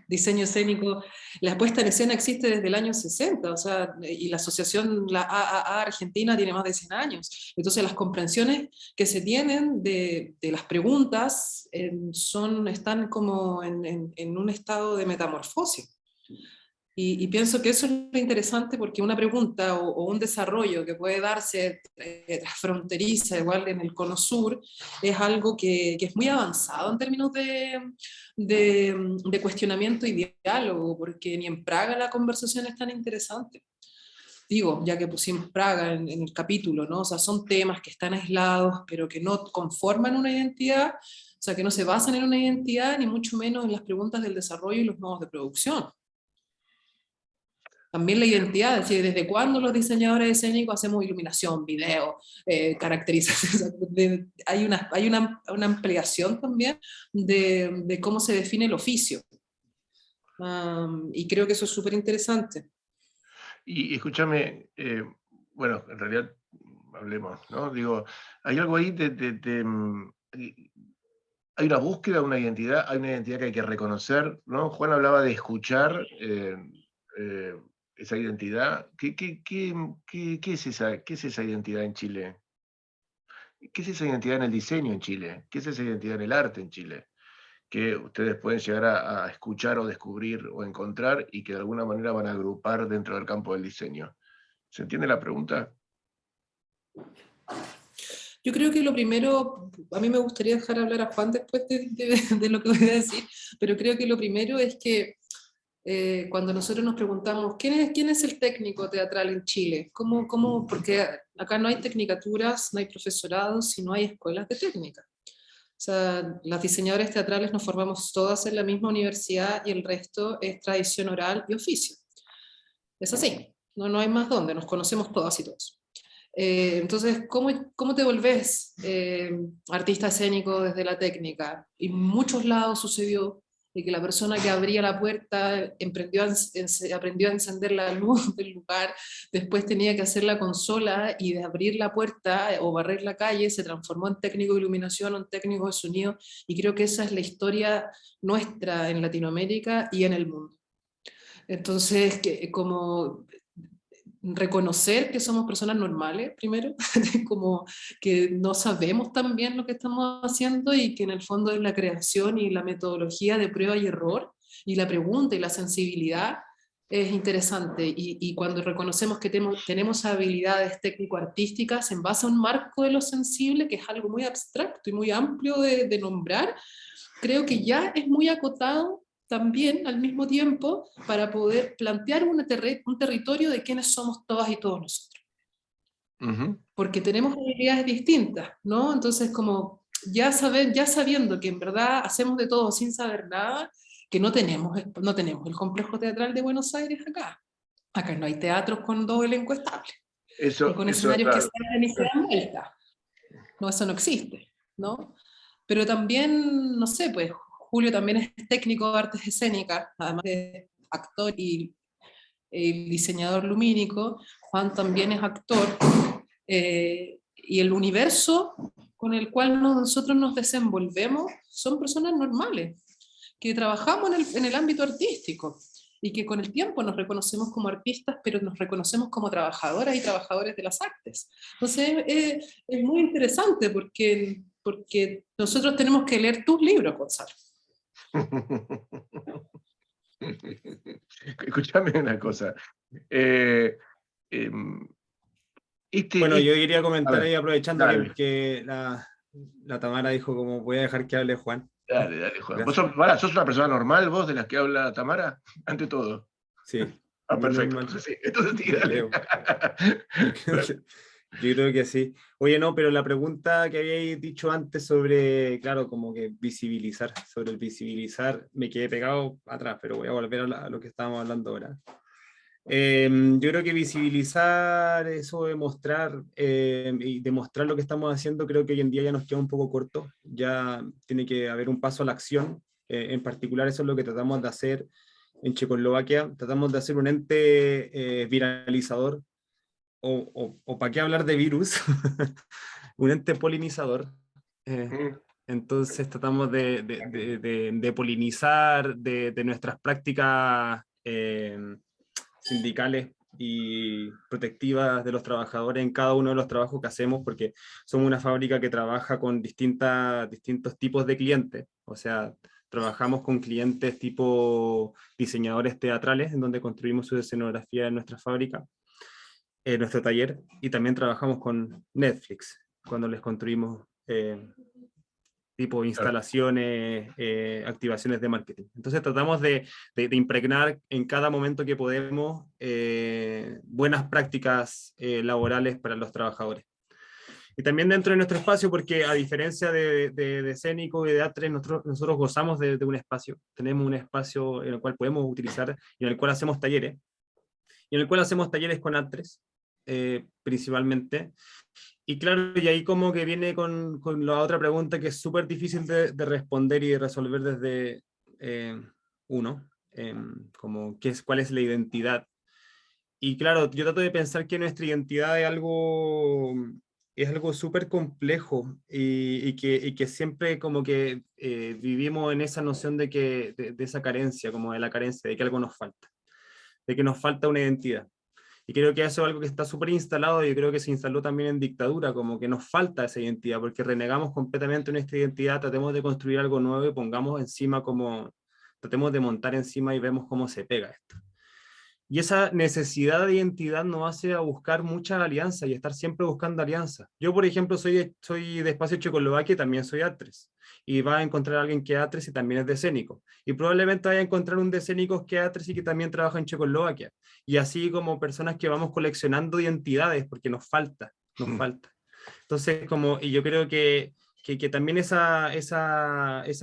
diseño escénico, la puesta en escena existe desde el año 60, o sea, y la asociación, la AAA Argentina, tiene más de 100 años. Entonces las comprensiones que se tienen de las preguntas están como en un estado de metamorfosis. Y pienso que eso es lo interesante, porque una pregunta o un desarrollo que puede darse transfronteriza, igual en el Cono Sur, es algo que es muy avanzado en términos de cuestionamiento y diálogo, porque ni en Praga la conversación es tan interesante. Digo, ya que pusimos Praga en el capítulo, ¿no? O sea, son temas que están aislados, pero que no conforman una identidad, o sea, que no se basan en una identidad, ni mucho menos en las preguntas del desarrollo y los modos de producción. También la identidad, es decir, desde cuándo los diseñadores escénicos hacemos iluminación, video, caracterización. Hay una ampliación también de cómo se define el oficio. Y creo que eso es súper interesante. Y escúchame, bueno, en realidad hablemos, ¿no? Digo, hay algo ahí hay una búsqueda de una identidad, hay una identidad que hay que reconocer, ¿no? Juan hablaba de escuchar esa identidad. ¿Qué es esa identidad en Chile? ¿Qué es esa identidad en el diseño en Chile? ¿Qué es esa identidad en el arte en Chile? Que ustedes pueden llegar a escuchar o descubrir o encontrar y que de alguna manera van a agrupar dentro del campo del diseño. ¿Se entiende la pregunta? Yo creo que lo primero, a mí me gustaría dejar hablar a Juan después de lo que voy a decir, pero creo que lo primero es que cuando nosotros nos preguntamos, ¿quién es el técnico teatral en Chile? Porque acá no hay tecnicaturas, no hay profesorados, y no hay escuelas de técnica. O sea, las diseñadoras teatrales nos formamos todas en la misma universidad y el resto es tradición oral y oficio. Es así, no hay más donde, nos conocemos todas y todos. Entonces, ¿cómo te volvés artista escénico desde la técnica? Y en muchos lados sucedió de que la persona que abría la puerta aprendió a encender la luz del lugar, después tenía que hacer la consola y de abrir la puerta o barrer la calle se transformó en técnico de iluminación o en técnico de sonido, y creo que esa es la historia nuestra en Latinoamérica y en el mundo. Entonces, como reconocer que somos personas normales, primero, como que no sabemos tan bien lo que estamos haciendo y que en el fondo es la creación y la metodología de prueba y error y la pregunta y la sensibilidad es interesante, y cuando reconocemos que tenemos habilidades técnico-artísticas en base a un marco de lo sensible, que es algo muy abstracto y muy amplio de nombrar, creo que ya es muy acotado también al mismo tiempo para poder plantear un territorio de quiénes somos todas y todos nosotros. Porque tenemos habilidades distintas, ¿no? Entonces, como ya sabiendo que en verdad hacemos de todo sin saber nada, que no tenemos el complejo teatral de Buenos Aires acá. Acá no hay teatros con dos elencos estables, y con escenarios que salen y se dan vuelta. No, eso no existe, ¿no? Pero también, no sé, pues Julio también es técnico de artes escénicas, además de actor y diseñador lumínico. Juan también es actor, y el universo con el cual nosotros nos desenvolvemos son personas normales, que trabajamos en el ámbito artístico, y que con el tiempo nos reconocemos como artistas, pero nos reconocemos como trabajadoras y trabajadores de las artes. Entonces es muy interesante porque nosotros tenemos que leer tus libros, Gonzalo. Escúchame una cosa. Bueno, yo quería comentar ahí, aprovechando dale. que la Tamara dijo como voy a dejar que hable Juan. Dale, Juan. ¿Sos una persona normal vos de las que habla Tamara? Ante todo. Sí. Perfecto. Entonces sí, dale. Yo creo que sí. Oye, no, pero la pregunta que habíais dicho antes sobre, claro, como que sobre el visibilizar, me quedé pegado atrás, pero voy a volver a lo que estábamos hablando ahora. Yo creo que visibilizar eso de mostrar y demostrar lo que estamos haciendo, creo que hoy en día ya nos queda un poco corto, ya tiene que haber un paso a la acción, en particular eso es lo que tratamos de hacer en Checoslovaquia, tratamos de hacer un ente viralizador, o para qué hablar de virus, un ente polinizador. Entonces tratamos de polinizar de nuestras prácticas sindicales y protectivas de los trabajadores en cada uno de los trabajos que hacemos, porque somos una fábrica que trabaja con distintos tipos de clientes, o sea, trabajamos con clientes tipo diseñadores teatrales, en donde construimos su escenografía en nuestra fábrica, en nuestro taller, y también trabajamos con Netflix, cuando les construimos tipo instalaciones, activaciones de marketing. Entonces tratamos de impregnar en cada momento que podemos buenas prácticas laborales para los trabajadores. Y también dentro de nuestro espacio, porque a diferencia de escénico y de Atres, nosotros gozamos de un espacio. Tenemos un espacio en el cual podemos utilizar y en el cual hacemos talleres. Y en el cual hacemos talleres con Atres, principalmente. Y claro, y ahí como que viene con la otra pregunta que es súper difícil de responder y de resolver desde como cuál es la identidad. Y claro, yo trato de pensar que nuestra identidad es algo súper complejo y que siempre como que vivimos en esa noción de esa carencia, como de la carencia, de que algo nos falta, de que nos falta una identidad. Y creo que eso es algo que está súper instalado, y yo creo que se instaló también en dictadura, como que nos falta esa identidad, porque renegamos completamente nuestra identidad, tratemos de construir algo nuevo y tratemos de montar encima y vemos cómo se pega esto. Y esa necesidad de identidad nos hace a buscar muchas alianzas y estar siempre buscando alianzas. Yo, por ejemplo, soy de Espacio Checoslovaquia y también soy Atres. Y va a encontrar a alguien que es Atres y también es de Escénico. Y probablemente vaya a encontrar un de Escénicos que es Atres y que también trabaja en Checoslovaquia. Y así como personas que vamos coleccionando identidades, porque nos falta. Entonces, y yo creo que también esa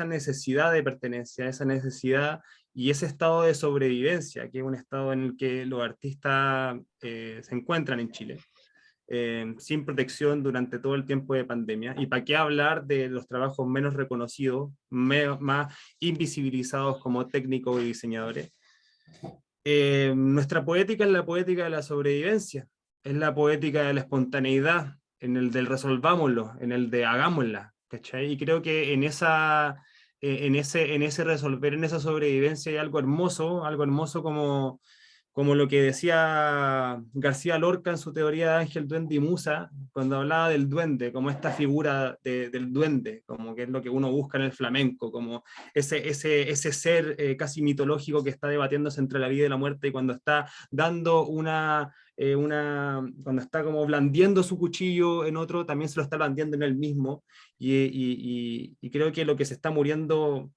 necesidad de pertenencia, esa necesidad y ese estado de sobrevivencia, que es un estado en el que los artistas se encuentran en Chile, sin protección durante todo el tiempo de pandemia. ¿Y para qué hablar de los trabajos menos reconocidos, más invisibilizados como técnicos y diseñadores? Nuestra poética es la poética de la sobrevivencia, es la poética de la espontaneidad, en el del resolvámoslo, en el de hagámosla, ¿cachai? Y creo que en ese resolver, en esa sobrevivencia hay algo hermoso como lo que decía García Lorca en su teoría de Ángel, Duende y Musa, cuando hablaba del duende, como esta figura del duende, como que es lo que uno busca en el flamenco, como ese ser casi mitológico que está debatiéndose entre la vida y la muerte, y cuando está dando cuando está como blandiendo su cuchillo en otro, también se lo está blandiendo en él mismo, y creo que lo que se está muriendo,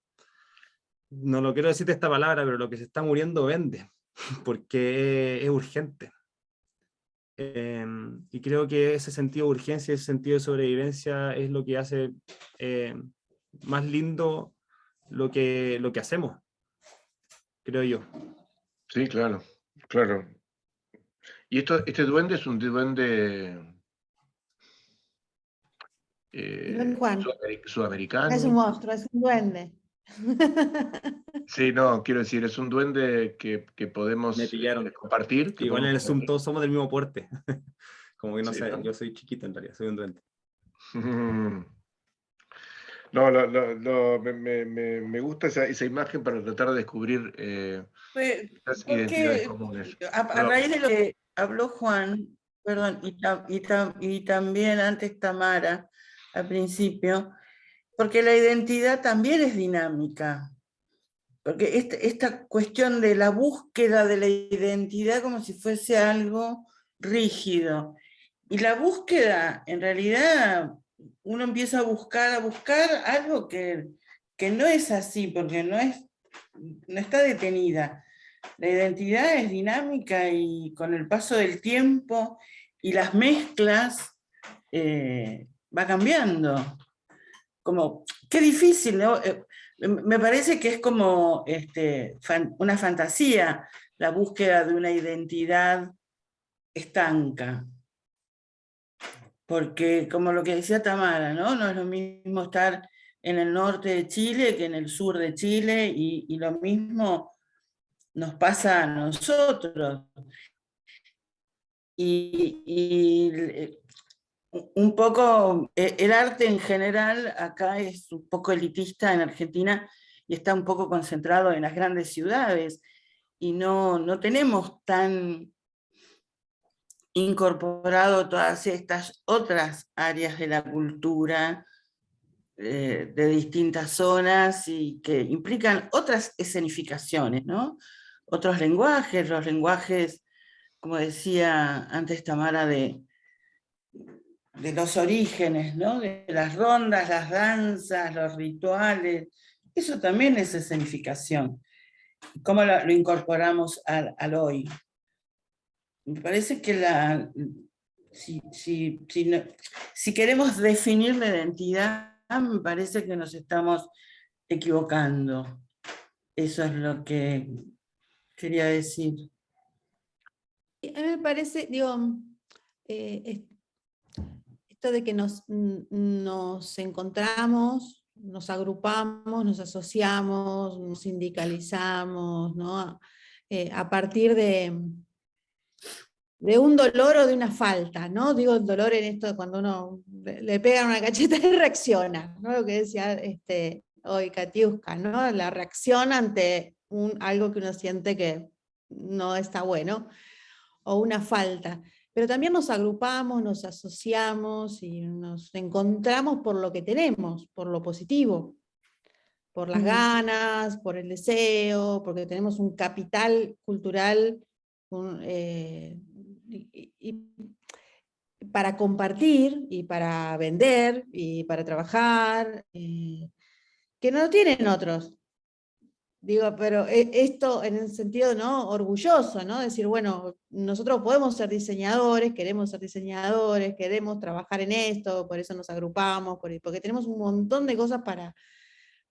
no lo quiero decir esta palabra, pero lo que se está muriendo vende, porque es urgente. Y creo que ese sentido de urgencia, ese sentido de sobrevivencia es lo que hace más lindo lo que hacemos, creo yo. Sí, claro, claro. Y este duende es un duende Juan, sudamericano. es un monstruo, es un duende. Sí, no, quiero decir, es un duende que podemos compartir. Igual en el Zoom todos somos del mismo porte. Como que no Sí, sé, ¿no? yo soy chiquito en realidad, soy un duende. No, me gusta esa imagen para tratar de descubrir las identidades comunes. A raíz de lo que habló Juan, perdón, y también antes Tamara, al principio, porque la identidad también es dinámica. Porque esta cuestión de la búsqueda de la identidad como si fuese algo rígido. Y la búsqueda, en realidad, uno empieza a buscar algo que no es así, porque no está detenida. La identidad es dinámica y con el paso del tiempo y las mezclas va cambiando. Como, qué difícil, ¿no? Me parece que es como una fantasía la búsqueda de una identidad estanca. Porque, como lo que decía Tamara, ¿no? No es lo mismo estar en el norte de Chile que en el sur de Chile, y lo mismo nos pasa a nosotros. Y un poco, el arte en general acá es un poco elitista en Argentina y está un poco concentrado en las grandes ciudades, y no tenemos tan incorporado todas estas otras áreas de la cultura de distintas zonas y que implican otras escenificaciones, ¿no? Otros lenguajes, los lenguajes, como decía antes Tamara, de los orígenes, ¿no? De las rondas, las danzas, los rituales. Eso también es escenificación. ¿Cómo lo incorporamos al hoy? Me parece que si queremos definir la identidad, me parece que nos estamos equivocando. Eso es lo que quería decir. A mí me parece, digo, esto de que nos encontramos, nos agrupamos, nos asociamos, nos sindicalizamos, ¿no? A partir de un dolor o de una falta, ¿no? Digo el dolor en esto de cuando uno le pegan una cacheta y reacciona, ¿no? Lo que decía hoy Katiuska, ¿no? La reacción ante algo que uno siente que no está bueno, o una falta. Pero también nos agrupamos, nos asociamos y nos encontramos por lo que tenemos, por lo positivo, por las ganas, por el deseo, porque tenemos un capital cultural para compartir y para vender y para trabajar, que no tienen otros. Digo, pero esto en el sentido, ¿no?, orgulloso, ¿no? Decir, bueno, nosotros podemos ser diseñadores, queremos trabajar en esto, por eso nos agrupamos, porque tenemos un montón de cosas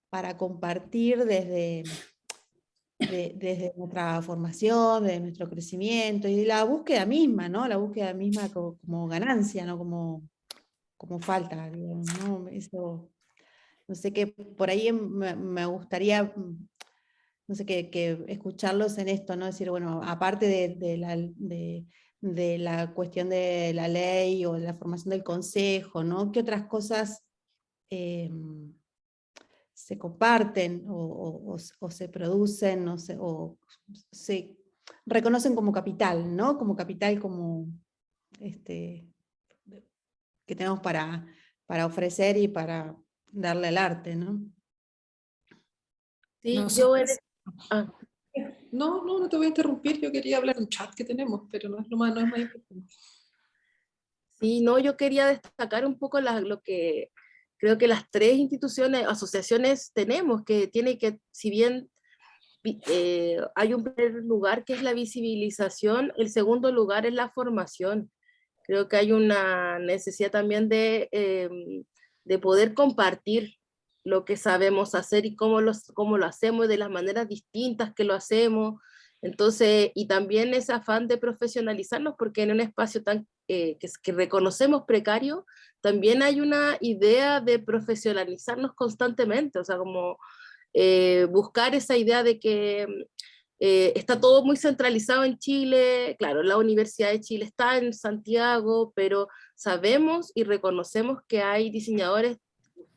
para compartir desde nuestra formación, desde nuestro crecimiento, y la búsqueda misma, ¿no? La búsqueda misma como ganancia, ¿no? Como falta, digo, ¿no? Eso, no sé, que por ahí me gustaría, no sé, que escucharlos en esto, ¿no? Decir, bueno, aparte de la cuestión de la ley o de la formación del consejo, ¿no? ¿Qué otras cosas se comparten o se producen o se reconocen como capital, ¿no? Como capital, como que tenemos para ofrecer y para darle al arte, ¿no? Sí, No, yo no te voy a interrumpir, yo quería hablar de un chat que tenemos, pero no es más importante. Sí, no, yo quería destacar un poco lo que creo que las tres instituciones, asociaciones tenemos, que tiene que, si bien hay un primer lugar que es la visibilización, el segundo lugar es la formación. Creo que hay una necesidad también de poder compartir lo que sabemos hacer y cómo lo hacemos, de las maneras distintas que lo hacemos. Entonces, y también ese afán de profesionalizarnos, porque en un espacio tan que reconocemos precario, también hay una idea de profesionalizarnos constantemente, o sea, como buscar esa idea de que está todo muy centralizado en Chile. Claro, la Universidad de Chile está en Santiago, pero sabemos y reconocemos que hay diseñadores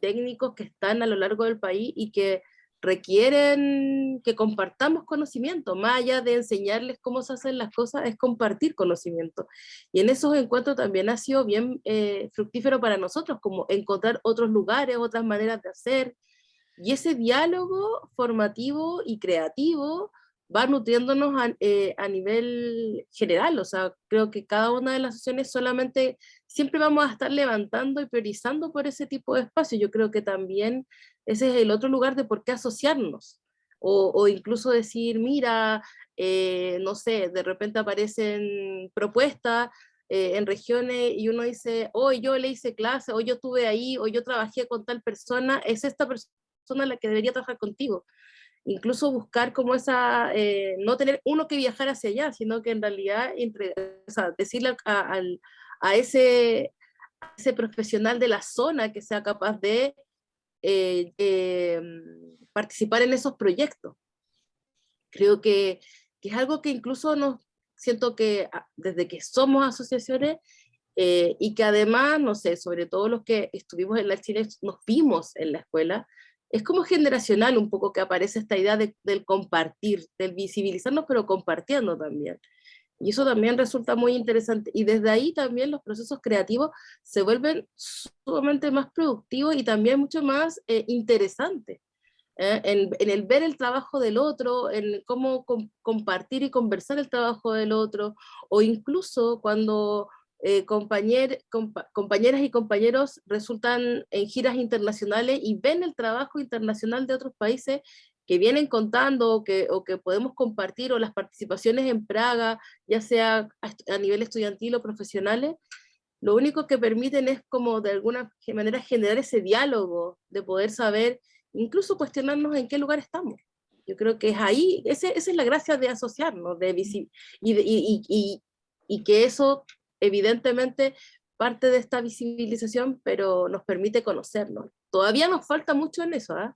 técnicos que están a lo largo del país y que requieren que compartamos conocimiento, más allá de enseñarles cómo se hacen las cosas, es compartir conocimiento. Y en esos encuentros también ha sido bien fructífero para nosotros, como encontrar otros lugares, otras maneras de hacer, y ese diálogo formativo y creativo va nutriéndonos a nivel general. O sea, creo que cada una de las sesiones solamente, siempre vamos a estar levantando y priorizando por ese tipo de espacio. Yo creo que también ese es el otro lugar de por qué asociarnos, o incluso decir, mira, no sé, de repente aparecen propuestas en regiones y uno dice, hoy yo le hice clase, hoy yo estuve ahí, hoy yo trabajé con tal persona, es esta persona la que debería trabajar contigo. Incluso buscar como esa, no tener uno que viajar hacia allá, sino que en realidad o sea, decirle a ese profesional de la zona que sea capaz de participar en esos proyectos. Creo que es algo que incluso siento que desde que somos asociaciones, y que además, no sé, sobre todo los que estuvimos en la Chile, nos vimos en la escuela, es como generacional un poco que aparece esta idea del compartir, del visibilizarnos, pero compartiendo también. Y eso también resulta muy interesante. Y desde ahí también los procesos creativos se vuelven sumamente más productivos y también mucho más interesantes. En el ver el trabajo del otro, en cómo compartir y conversar el trabajo del otro, o incluso cuando compañeras y compañeros resultan en giras internacionales y ven el trabajo internacional de otros países que vienen contando o que podemos compartir, o las participaciones en Praga, ya sea a nivel estudiantil o profesionales, lo único que permiten es como de alguna manera generar ese diálogo, de poder saber, incluso cuestionarnos en qué lugar estamos. Yo creo que es ahí, esa es la gracia de asociarnos, y que eso evidentemente parte de esta visibilización, pero nos permite conocernos. Todavía nos falta mucho en eso, ¿eh?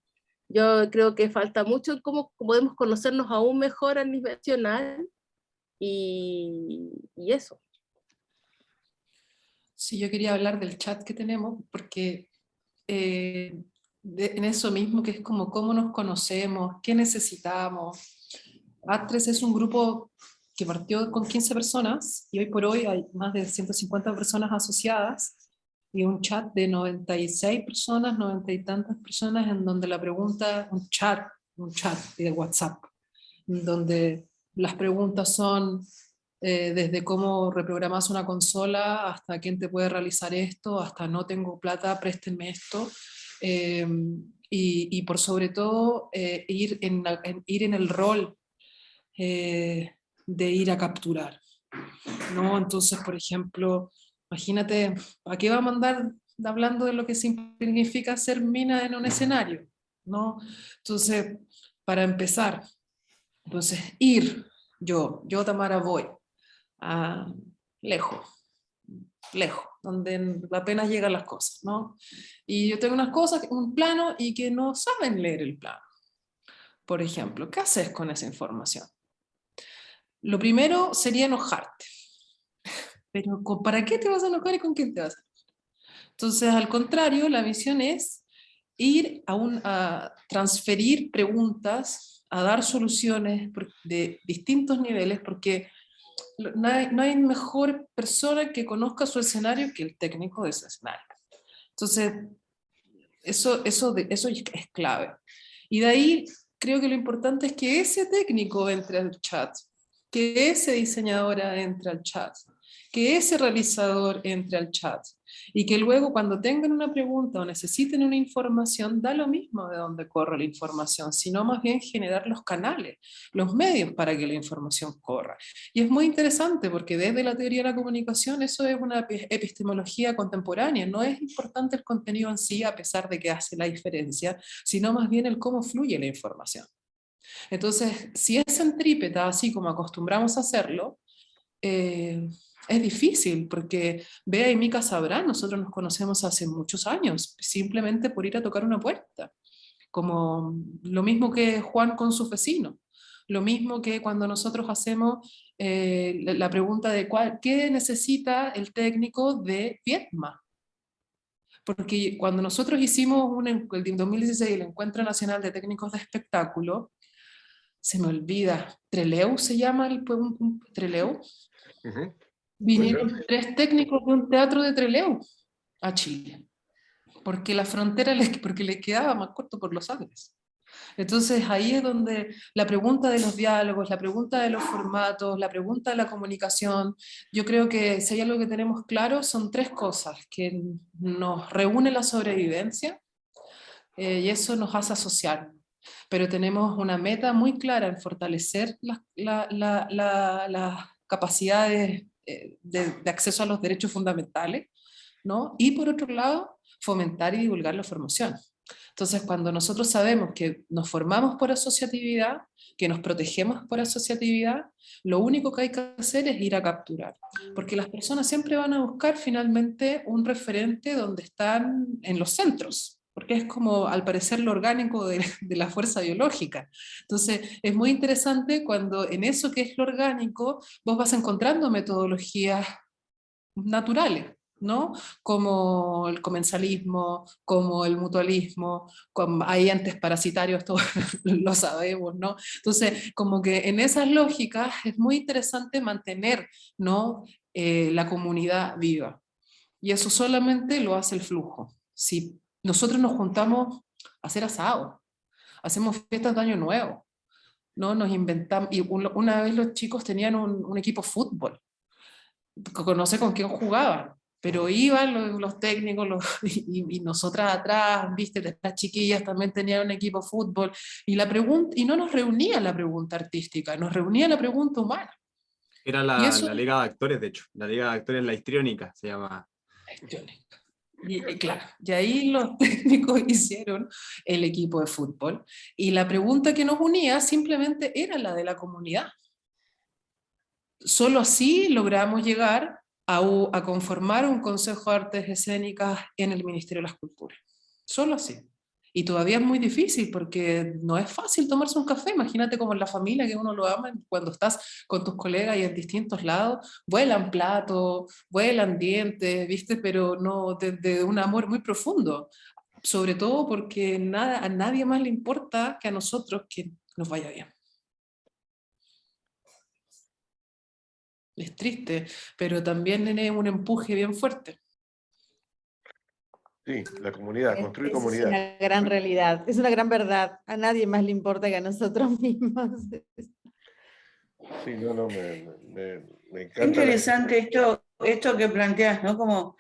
Yo creo que falta mucho en cómo podemos conocernos aún mejor a nivel nacional, y eso. Sí, yo quería hablar del chat que tenemos, porque en eso mismo, que es como cómo nos conocemos, qué necesitamos. ATRES es un grupo que partió con 15 personas y hoy por hoy hay más de 150 personas asociadas y un chat de 96 personas, 90 y tantas personas, en donde la pregunta, un chat de WhatsApp, donde las preguntas son desde cómo reprogramas una consola, hasta quién te puede realizar esto, hasta no tengo plata, préstenme esto. Y por sobre todo ir en el rol de ir a capturar, ¿no? Entonces, por ejemplo, imagínate, ¿a qué vamos a andar hablando de lo que significa ser mina en un escenario, ¿no? Entonces, para empezar, entonces yo Tamara voy a lejos, donde apenas llegan las cosas, ¿no? Y yo tengo unas cosas, un plano, y que no saben leer el plano. Por ejemplo, ¿qué haces con esa información? Lo primero sería enojarte. Pero ¿para qué te vas a enojar y con quién te vas a enojar? Entonces, al contrario, la misión es ir a transferir preguntas, a dar soluciones de distintos niveles, porque no hay mejor persona que conozca su escenario que el técnico de ese escenario. Entonces, eso es clave. Y de ahí creo que lo importante es que ese técnico entre al chat, que ese diseñadora entre al chat, que ese realizador entre al chat, y que luego cuando tengan una pregunta o necesiten una información, da lo mismo de dónde corre la información, sino más bien generar los canales, los medios para que la información corra. Y es muy interesante porque desde la teoría de la comunicación eso es una epistemología contemporánea, no es importante el contenido en sí a pesar de que hace la diferencia, sino más bien el cómo fluye la información. Entonces, si es centrípeta, así como acostumbramos a hacerlo, es difícil, porque Bea y Mica sabrán, nosotros nos conocemos hace muchos años, simplemente por ir a tocar una puerta, como lo mismo que Juan con su vecino, lo mismo que cuando nosotros hacemos la pregunta de ¿qué necesita el técnico de Vietma? Porque cuando nosotros hicimos el 2016 el Encuentro Nacional de Técnicos de Espectáculo, se me olvida, Trelew se llama Trelew. Vinieron 3 técnicos de un teatro de Trelew a Chile, porque la frontera porque le quedaba más corto por los Andes. Entonces ahí es donde la pregunta de los diálogos, la pregunta de los formatos, la pregunta de la comunicación, yo creo que si hay algo que tenemos claro son 3 cosas, que nos reúne la sobrevivencia y eso nos hace asociar. Pero tenemos una meta muy clara en fortalecer las capacidades de acceso a los derechos fundamentales, ¿no? Y por otro lado, fomentar y divulgar la formación. Entonces, cuando nosotros sabemos que nos formamos por asociatividad, que nos protegemos por asociatividad, lo único que hay que hacer es ir a capturar. Porque las personas siempre van a buscar finalmente un referente donde están en los centros, porque es como al parecer lo orgánico de la fuerza biológica. Entonces es muy interesante cuando en eso que es lo orgánico vos vas encontrando metodologías naturales, ¿no? Como el comensalismo, como el mutualismo, como hay entes parasitarios, todos lo sabemos, ¿no? Entonces, como que en esas lógicas es muy interesante mantener, ¿no? La comunidad viva. Y eso solamente lo hace el flujo. Si nosotros nos juntamos a hacer asado, hacemos fiestas de Año Nuevo, ¿no? Nos inventamos, y una vez los chicos tenían un equipo de fútbol, no sé con quién jugaban, pero iban los técnicos y nosotras atrás, viste, las chiquillas también tenían un equipo de fútbol, y no nos reunía la pregunta artística, nos reunía la pregunta humana. Era la Liga de Actores, de hecho, la Liga de Actores, la histriónica se llama. Y claro, y ahí los técnicos hicieron el equipo de fútbol y la pregunta que nos unía simplemente era la de la comunidad. Solo así logramos llegar a conformar un Consejo de Artes Escénicas en el Ministerio de las Culturas. Solo así. Y todavía es muy difícil porque no es fácil tomarse un café. Imagínate como en la familia que uno lo ama, cuando estás con tus colegas y en distintos lados, vuelan platos, vuelan dientes, ¿viste? Pero no de un amor muy profundo. Sobre todo porque a nadie más le importa que a nosotros que nos vaya bien. Es triste, pero también es un empuje bien fuerte. Sí, la comunidad, construir comunidad. Es una gran realidad, es una gran verdad. A nadie más le importa que a nosotros mismos. Sí, no, me encanta. Qué interesante esto que planteas, ¿no? Como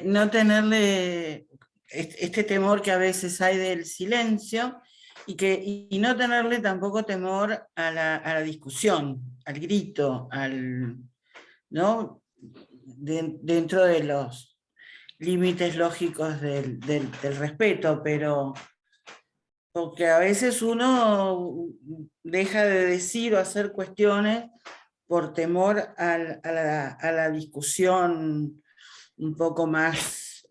no tenerle este temor que a veces hay del silencio y no tenerle tampoco temor a la discusión, al grito, ¿no? Dentro de los límites lógicos del respeto, pero porque a veces uno deja de decir o hacer cuestiones por temor a la discusión un poco más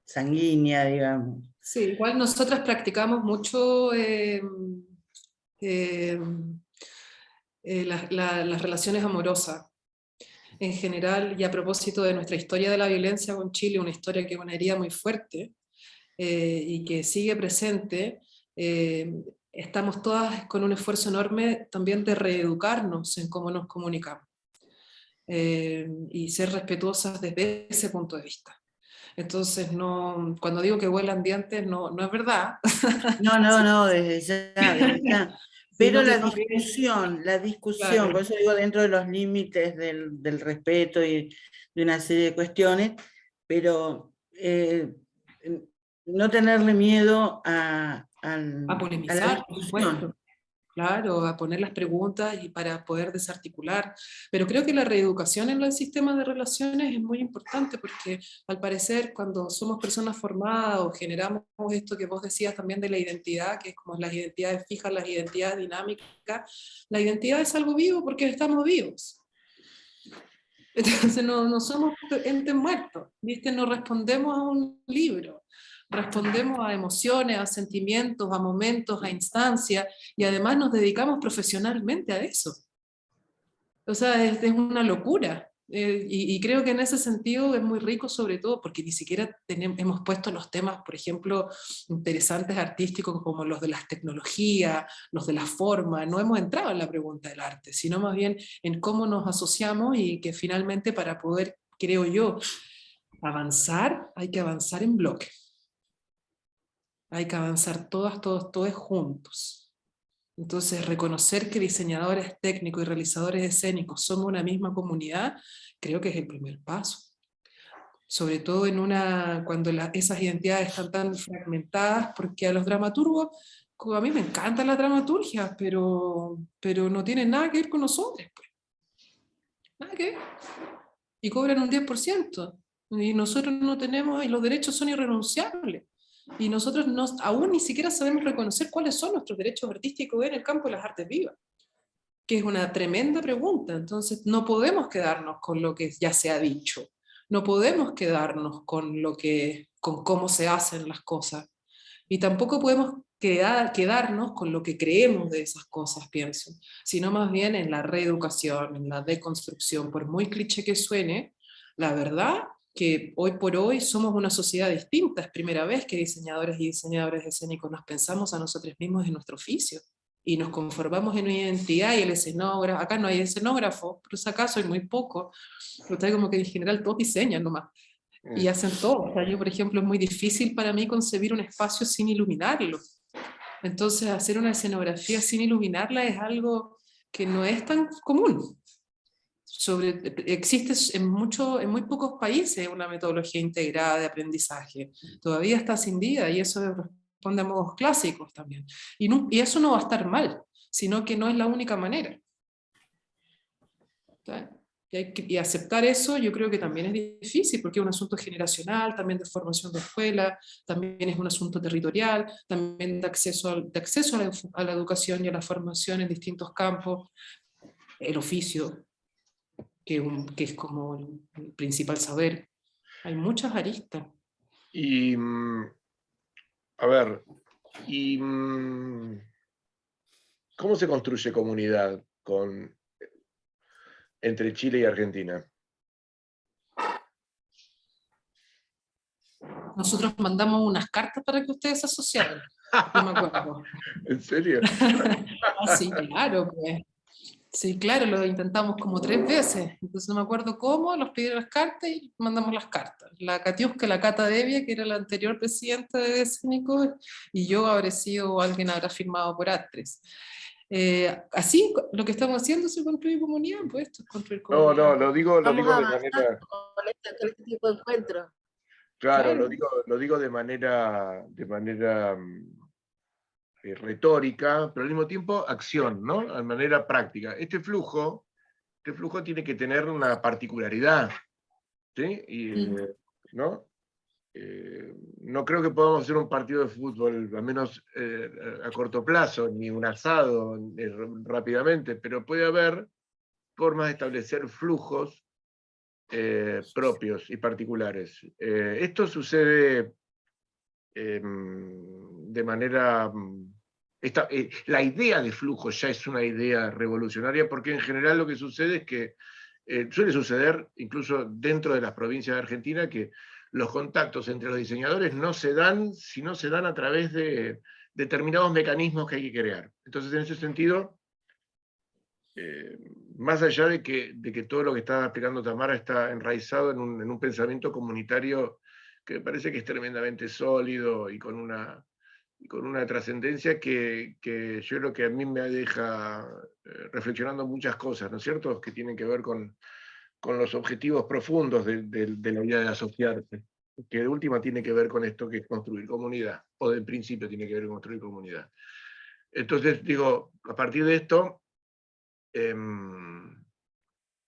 sanguínea, digamos. Sí, igual nosotras practicamos mucho las relaciones amorosas en general, y a propósito de nuestra historia de la violencia con Chile, una historia que es una herida muy fuerte y que sigue presente, estamos todas con un esfuerzo enorme también de reeducarnos en cómo nos comunicamos y ser respetuosas desde ese punto de vista. Entonces, no, cuando digo que huelan dientes, no es verdad. No, desde ya. Pero Sí, la no discusión, claro. por eso digo dentro de los límites del respeto y de una serie de cuestiones, pero no tenerle miedo a la Polemizar, por discusión. supuesto. Claro, a poner las preguntas y para poder desarticular. Pero creo que la reeducación en el sistema de relaciones es muy importante porque al parecer cuando somos personas formadas o generamos esto que vos decías también de la identidad, que es como las identidades fijas, las identidades dinámicas, la identidad es algo vivo porque estamos vivos. Entonces no somos entes muertos, ¿viste? No respondemos a un libro. Respondemos a emociones, a sentimientos, a momentos, a instancias, y además nos dedicamos profesionalmente a eso. O sea, es una locura. Y creo que en ese sentido es muy rico, sobre todo porque ni siquiera hemos puesto los temas, por ejemplo, interesantes artísticos como los de las tecnologías, los de la forma. No hemos entrado en la pregunta del arte, sino más bien en cómo nos asociamos y que finalmente para poder, creo yo, avanzar, hay que avanzar en bloque. Hay que avanzar todos juntos. Entonces, reconocer que diseñadores técnicos y realizadores escénicos somos una misma comunidad, creo que es el primer paso. Sobre todo cuando esas identidades están tan fragmentadas, porque a los dramaturgos, a mí me encanta la dramaturgia, pero no tienen nada que ver con nosotros. Pues. Nada que ver. Y cobran un 10%. Y nosotros no tenemos, y los derechos son irrenunciables. Y nosotros aún ni siquiera sabemos reconocer cuáles son nuestros derechos artísticos en el campo de las artes vivas, que es una tremenda pregunta. Entonces no podemos quedarnos con lo que ya se ha dicho, no podemos quedarnos con cómo se hacen las cosas, y tampoco podemos quedarnos con lo que creemos de esas cosas, pienso, sino más bien en la reeducación, en la deconstrucción. Por muy cliché que suene, la verdad que hoy por hoy somos una sociedad distinta. Es primera vez que diseñadores y diseñadores escénicos nos pensamos a nosotros mismos en nuestro oficio y nos conformamos en una identidad, y el escenógrafo, acá no hay escenógrafo, pero si acaso hay muy poco, pero está como que en general todos diseñan nomás y hacen todo. O sea, yo, por ejemplo, es muy difícil para mí concebir un espacio sin iluminarlo. Entonces, hacer una escenografía sin iluminarla es algo que no es tan común. Existe en muy pocos países una metodología integrada de aprendizaje. Todavía está sin vida, y eso responde a modos clásicos también. Y eso no va a estar mal, sino que no es la única manera. ¿Sí? Y aceptar eso yo creo que también es difícil, porque es un asunto generacional, también de formación de escuela, también es un asunto territorial, también de acceso a la educación y a la formación en distintos campos, el oficio, que es como el principal saber. Hay muchas aristas. Y, a ver, ¿cómo se construye comunidad entre Chile y Argentina? Nosotros mandamos unas cartas para que ustedes se asociaran. No me acuerdo. ¿En serio? Sí, claro, pues. Sí, claro, lo intentamos como 3 veces. Entonces no me acuerdo cómo, los pidieron las cartas y mandamos las cartas. La Katiuska, la Cata Devia, que era la anterior presidenta de Escénicos, y yo habrá firmado por Atresmedia. Así, lo que estamos haciendo es construir comunidad, pues esto es construir No, comunidad. lo digo Vamos de avanzando manera, con este tipo de encuentros. claro, Claro. lo digo de manera retórica, pero al mismo tiempo acción, ¿no? De manera práctica. Este flujo tiene que tener una particularidad, ¿sí? Y, ¿no? No creo que podamos hacer un partido de fútbol, al menos a corto plazo, ni un asado rápidamente, pero puede haber formas de establecer flujos propios y particulares. Esto sucede de manera... la idea de flujo ya es una idea revolucionaria, porque en general lo que sucede es que suele suceder, incluso dentro de las provincias de Argentina, que los contactos entre los diseñadores no se dan si no se dan a través de determinados mecanismos que hay que crear. Entonces, en ese sentido, más allá de que todo lo que está explicando Tamara está enraizado en un pensamiento comunitario que me parece que es tremendamente sólido y con una trascendencia que yo creo que a mí me deja reflexionando muchas cosas, ¿no es cierto?, que tienen que ver con los objetivos profundos de la vida de asociarse, que de última tiene que ver con esto que es construir comunidad, o de principio tiene que ver con construir comunidad. Entonces, digo, a partir de esto,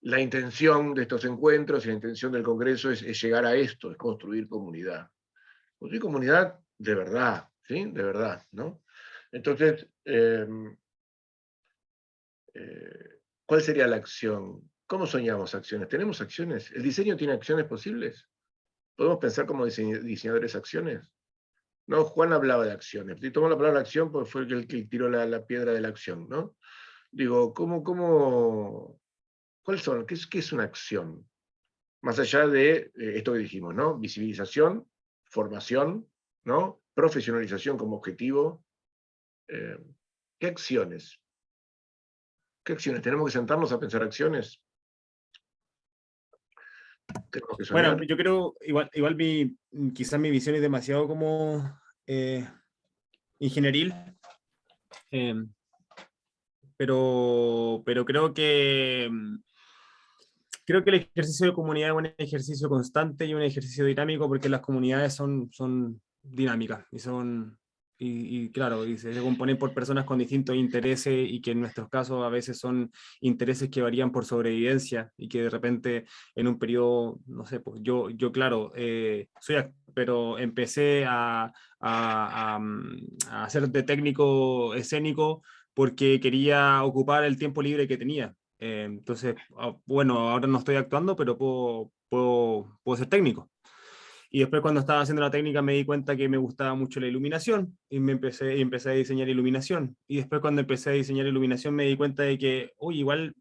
la intención de estos encuentros y la intención del Congreso es llegar a esto, es construir comunidad. Construir comunidad de verdad, ¿sí? De verdad, ¿no? Entonces, ¿cuál sería la acción? ¿Cómo soñamos acciones? ¿Tenemos acciones? ¿El diseño tiene acciones posibles? ¿Podemos pensar como diseñadores acciones? No, Juan hablaba de acciones. Y tomó la palabra acción porque fue el que tiró la piedra de la acción, ¿no? Digo, ¿cuáles son? ¿Qué es una acción? Más allá de esto que dijimos, ¿no? Visibilización, formación, ¿no? Profesionalización como objetivo. ¿Qué acciones? ¿Qué acciones? ¿Tenemos que sentarnos a pensar acciones? ¿Tenemos que soñar? Bueno, yo creo, igual quizás mi visión es demasiado como ingenieril, pero creo que el ejercicio de comunidad es un ejercicio constante y un ejercicio dinámico, porque las comunidades son dinámicas y claro, y se componen por personas con distintos intereses, y que en nuestros casos a veces son intereses que varían por sobrevivencia, y que de repente en un periodo, no sé, pues yo claro, pero empecé a ser de técnico escénico porque quería ocupar el tiempo libre que tenía. Entonces, bueno, ahora no estoy actuando, pero puedo ser técnico. Y después, cuando estaba haciendo la técnica, me di cuenta que me gustaba mucho la iluminación, y empecé a diseñar iluminación. Y después, cuando empecé a diseñar iluminación, me di cuenta de que, uy, igual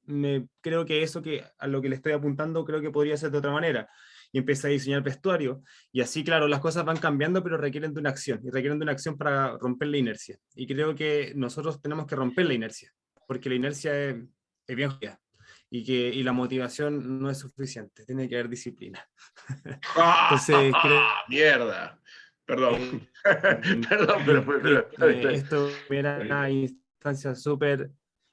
creo que eso a lo que le estoy apuntando, creo que podría ser de otra manera. Y empecé a diseñar vestuario. Y así, claro, las cosas van cambiando, pero requieren de una acción. Y requieren de una acción para romper la inercia. Y creo que nosotros tenemos que romper la inercia, porque la inercia es bien jodida. Y la motivación no es suficiente, tiene que haber disciplina. Entonces, ¡Mierda! Perdón. Perdón, pero esto era una instancia súper...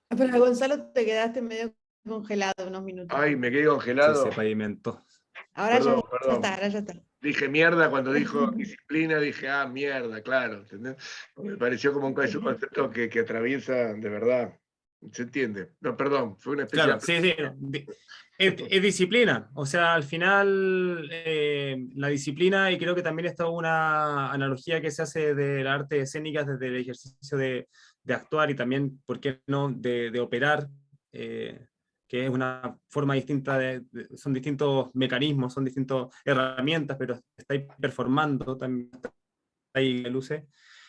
Pero Gonzalo, te quedaste medio congelado unos minutos. Ay, me quedé congelado. Se pavimentó. Ahora Perdón. ya está, ahora ya está. Dije mierda cuando dijo disciplina, dije, mierda, claro, ¿entendés? Me pareció como un concepto que atraviesa de verdad. ¿Se entiende? No, perdón, fue una especie Claro, sí. Es disciplina. O sea, al final, la disciplina, y creo que también está una analogía que se hace del arte escénica desde el ejercicio de actuar, y también, ¿por qué no?, de operar, que es una forma distinta, son distintos mecanismos, son distintas herramientas, pero estáis performando, también ahí luce,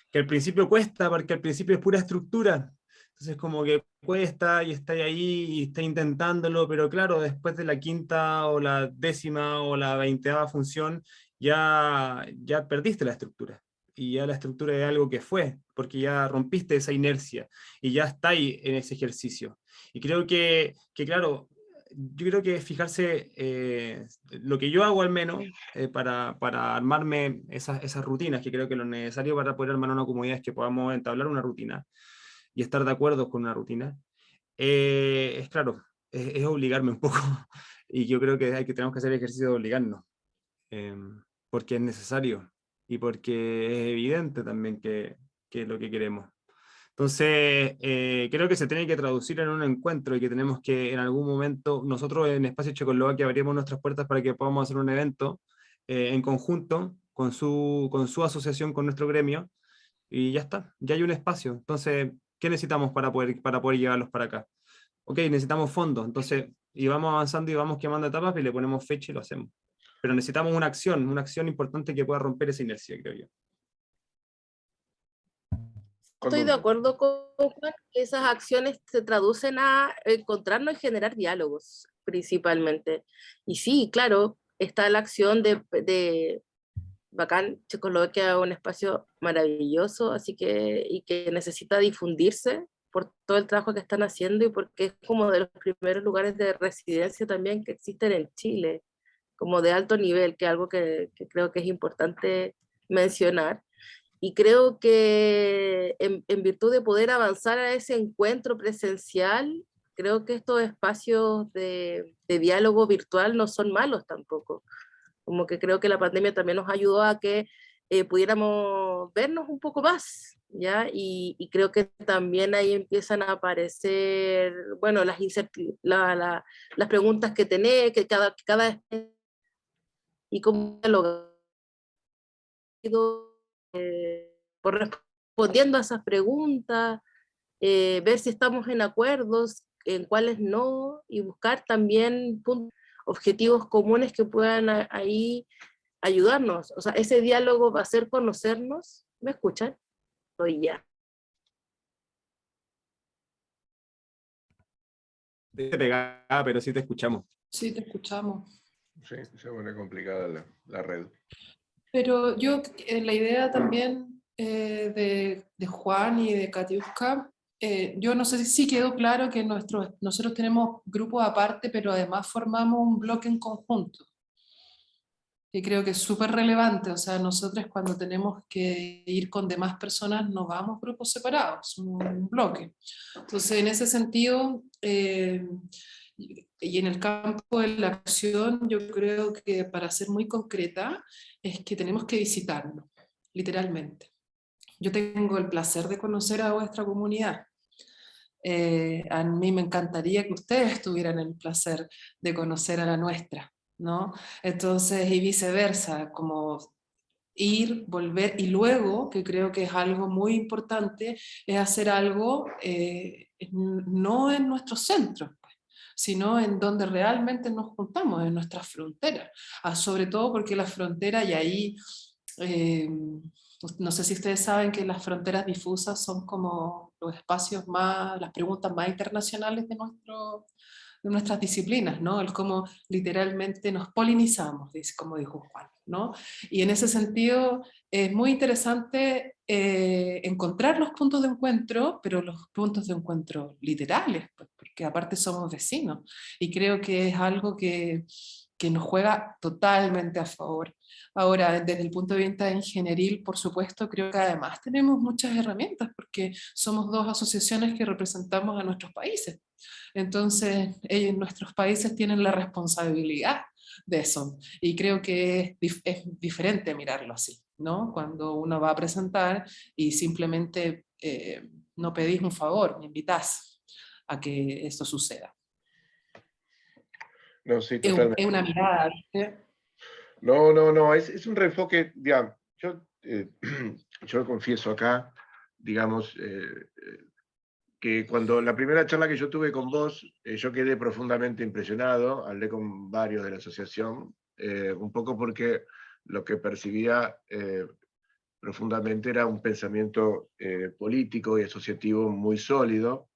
que al principio cuesta, porque al principio es pura estructura. Entonces, como que cuesta y está ahí y está intentándolo, pero claro, después de la quinta o la décima o la 20ª función, ya perdiste la estructura. Y ya la estructura es algo que fue, porque ya rompiste esa inercia y ya está ahí en ese ejercicio. Y creo que claro, yo creo que fijarse, lo que yo hago al menos, para armarme esas rutinas, que creo que lo necesario para poder armar una comunidad es que podamos entablar una rutina. y estar de acuerdo con una rutina, es claro, es obligarme un poco, y yo creo que tenemos que hacer el ejercicio de obligarnos, porque es necesario, y porque es evidente también que es lo que queremos. Entonces, creo que se tiene que traducir en un encuentro y que tenemos que en algún momento, nosotros en Espacio Checoslovaquia abrimos nuestras puertas para que podamos hacer un evento en conjunto con su asociación, con nuestro gremio, y ya está, ya hay un espacio. Entonces, ¿qué necesitamos para poder llevarlos para acá? Ok, necesitamos fondos, entonces, y vamos avanzando y vamos quemando etapas y le ponemos fecha y lo hacemos. Pero necesitamos una acción importante que pueda romper esa inercia, creo yo. Estoy de acuerdo con Juan, que esas acciones se traducen a encontrarnos y generar diálogos, principalmente. Y sí, claro, está la acción de bacán, Checoslovaquia es un espacio maravilloso, así que, y que necesita difundirse por todo el trabajo que están haciendo y porque es como de los primeros lugares de residencia también que existen en Chile, como de alto nivel, que es algo que creo que es importante mencionar. Y creo que en virtud de poder avanzar a ese encuentro presencial, creo que estos espacios de diálogo virtual no son malos tampoco. Como que creo que la pandemia también nos ayudó a que pudiéramos vernos un poco más, ¿ya? Y creo que también ahí empiezan a aparecer, bueno, las preguntas que tenés, que cada y cómo dialogar respondiendo a esas preguntas, ver si estamos en acuerdos, en cuáles no, y buscar también objetivos comunes que puedan ahí ayudarnos. O sea, ese diálogo va a ser conocernos. ¿Me escuchan? Estoy ya. Te pegaba, pero sí te escuchamos. Sí, te escuchamos. Sí, se pone complicada la red. Pero yo, la idea también de Juan y de Katiuska, yo no sé si sí quedó claro que nosotros tenemos grupos aparte, pero además formamos un bloque en conjunto. Y creo que es súper relevante, o sea, nosotros cuando tenemos que ir con demás personas no vamos grupos separados, un bloque. Entonces, en ese sentido, y en el campo de la acción, yo creo que para ser muy concreta, es que tenemos que visitarnos, literalmente. Yo tengo el placer de conocer a vuestra comunidad. A mí me encantaría que ustedes tuvieran el placer de conocer a la nuestra, ¿no? Entonces, y viceversa, como ir, volver, y luego, que creo que es algo muy importante, es hacer algo no en nuestros centros, sino en donde realmente nos juntamos, en nuestras fronteras. Sobre todo porque la frontera, y ahí, no sé si ustedes saben que las fronteras difusas son como los espacios más, las preguntas más internacionales de nuestras disciplinas, ¿no? El cómo literalmente nos polinizamos, como dijo Juan, ¿no? Y en ese sentido es muy interesante encontrar los puntos de encuentro, pero los puntos de encuentro literales, pues, porque aparte somos vecinos, y creo que es algo que nos juega totalmente a favor. Ahora, desde el punto de vista ingenieril, por supuesto, creo que además tenemos muchas herramientas, porque somos dos asociaciones que representamos a nuestros países. Entonces, nuestros países tienen la responsabilidad de eso, y creo que es diferente mirarlo así, ¿no? Cuando uno va a presentar y simplemente no pedís un favor, me invitás a que esto suceda. No, sí, totalmente. Es una mirada, ¿viste? No, es un reenfoque, digamos, yo lo confieso acá, digamos, que cuando la primera charla que yo tuve con vos, yo quedé profundamente impresionado, hablé con varios de la asociación, un poco porque lo que percibía profundamente era un pensamiento político y asociativo muy sólido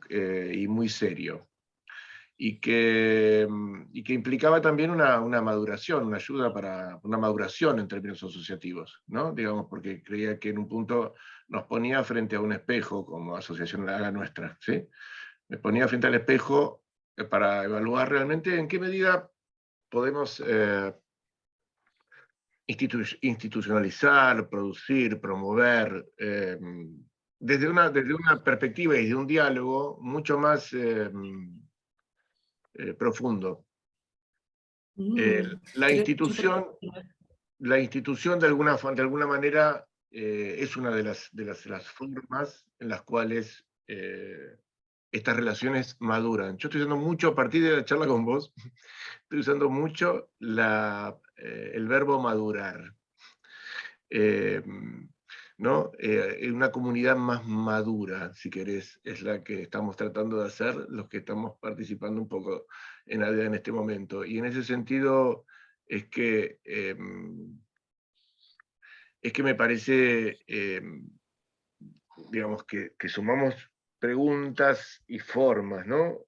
y muy serio. Y que implicaba también una maduración, una ayuda para una maduración en términos asociativos, ¿no? Digamos, porque creía que en un punto nos ponía frente a un espejo, como asociación la nuestra, ¿sí? Me ponía frente al espejo para evaluar realmente en qué medida podemos institucionalizar, producir, promover, desde una perspectiva y de un diálogo mucho más profundo. La institución de alguna manera es una de las formas en las cuales estas relaciones maduran. Yo estoy usando mucho, a partir de la charla con vos, estoy usando mucho el verbo madurar. ¿No? Una comunidad más madura, si querés, es la que estamos tratando de hacer los que estamos participando un poco en ADEA en este momento. Y en ese sentido es que me parece, digamos, que sumamos preguntas y formas, ¿no?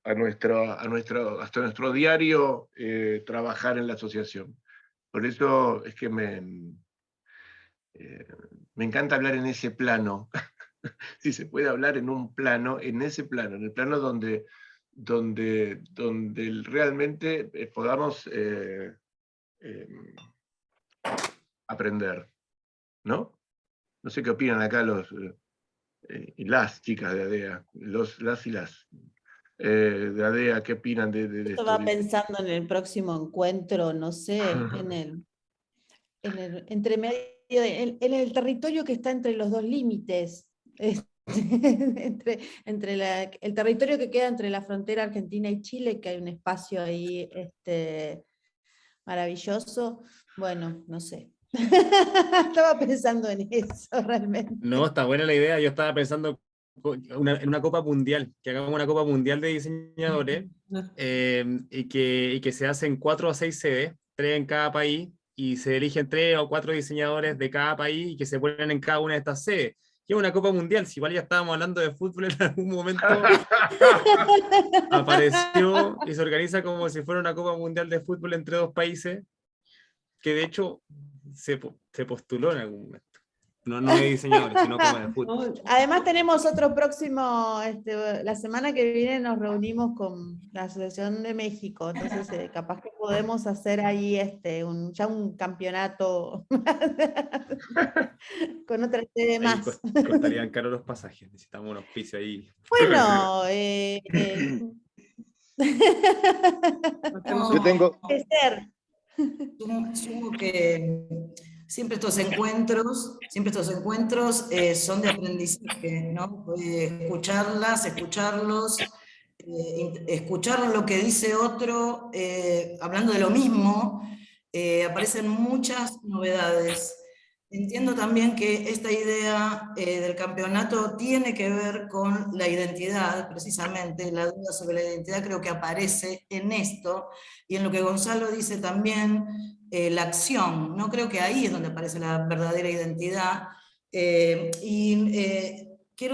Hasta nuestro diario trabajar en la asociación. Por eso es que me encanta hablar en ese plano, si se puede hablar en un plano, en ese plano, en el plano donde realmente podamos aprender, ¿no? No sé qué opinan acá y las chicas de ADEA, las y las de ADEA, ¿qué opinan de esto? Estaba pensando en el próximo encuentro, no sé, entre medio, en el territorio que está entre los dos límites, entre el territorio que queda entre la frontera argentina y Chile, que hay un espacio ahí maravilloso. Bueno, no sé. Estaba pensando en eso realmente. No, está buena la idea. Yo estaba pensando en una Copa Mundial, que hagamos una Copa Mundial de diseñadores y que se hacen 4 o 6 sedes, 3 en cada país, y se eligen 3 o 4 diseñadores de cada país y que se ponen en cada una de estas sedes. Y es una Copa Mundial, si igual ya estábamos hablando de fútbol en algún momento, apareció y se organiza como si fuera una Copa Mundial de fútbol entre 2 países, que de hecho se postuló en algún momento. No de diseñadores, sino como de fútbol. Además tenemos otro próximo, la semana que viene nos reunimos con la Asociación de México, entonces capaz que podemos hacer ahí ya un campeonato con otra sede más. Costarían caros los pasajes, necesitamos un auspicio ahí. Bueno, yo tengo... Sumo que siempre estos encuentros son de aprendizaje, ¿no? Escucharlos, escuchar lo que dice otro, hablando de lo mismo, aparecen muchas novedades. Entiendo también que esta idea del campeonato tiene que ver con la identidad, precisamente, la duda sobre la identidad creo que aparece en esto, y en lo que Gonzalo dice también, la acción, ¿no? Creo que ahí es donde aparece la verdadera identidad, quiero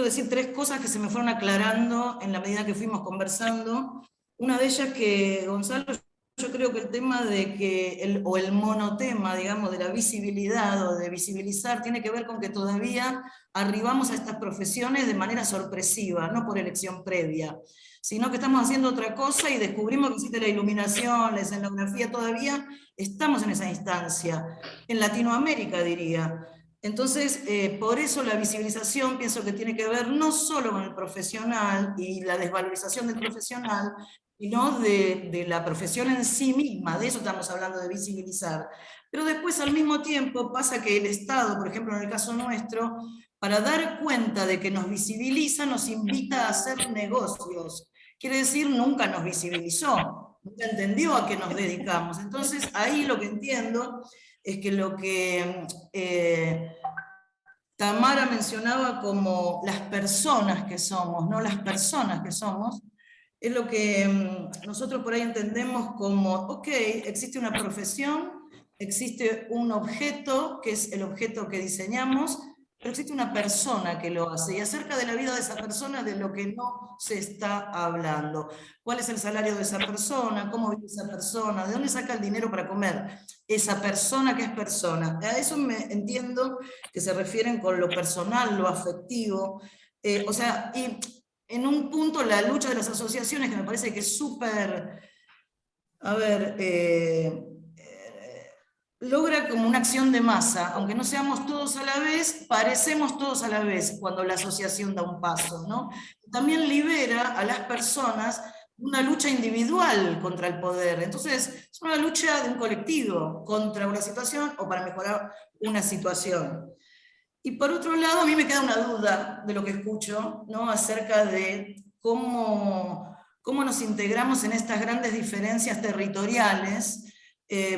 decir 3 cosas que se me fueron aclarando en la medida que fuimos conversando. Una de ellas que, Gonzalo, yo creo que el tema de que, el monotema, digamos, de la visibilidad o de visibilizar, tiene que ver con que todavía arribamos a estas profesiones de manera sorpresiva, no por elección previa, sino que estamos haciendo otra cosa y descubrimos que existe la iluminación, la escenografía, todavía estamos en esa instancia. En Latinoamérica, diría. Entonces, por eso la visibilización pienso que tiene que ver no solo con el profesional y la desvalorización del profesional, sino de la profesión en sí misma, de eso estamos hablando, de visibilizar. Pero después al mismo tiempo pasa que el Estado, por ejemplo en el caso nuestro, para dar cuenta de que nos visibiliza, nos invita a hacer negocios. Quiere decir, nunca nos visibilizó, nunca entendió a qué nos dedicamos. Entonces ahí lo que entiendo es que lo que Tamara mencionaba como las personas que somos, no las personas que somos, es lo que nosotros por ahí entendemos como, ok, existe una profesión, existe un objeto, que es el objeto que diseñamos, pero existe una persona que lo hace, y acerca de la vida de esa persona de lo que no se está hablando. ¿Cuál es el salario de esa persona? ¿Cómo vive esa persona? ¿De dónde saca el dinero para comer? Esa persona que es persona. A eso me entiendo que se refieren con lo personal, lo afectivo, o sea, y en un punto la lucha de las asociaciones, que me parece que es súper, a ver, logra como una acción de masa, aunque no seamos todos a la vez, parecemos todos a la vez cuando la asociación da un paso, ¿no? También libera a las personas una lucha individual contra el poder. Entonces, es una lucha de un colectivo contra una situación o para mejorar una situación. Y por otro lado, a mí me queda una duda de lo que escucho, ¿no? Acerca de cómo nos integramos en estas grandes diferencias territoriales,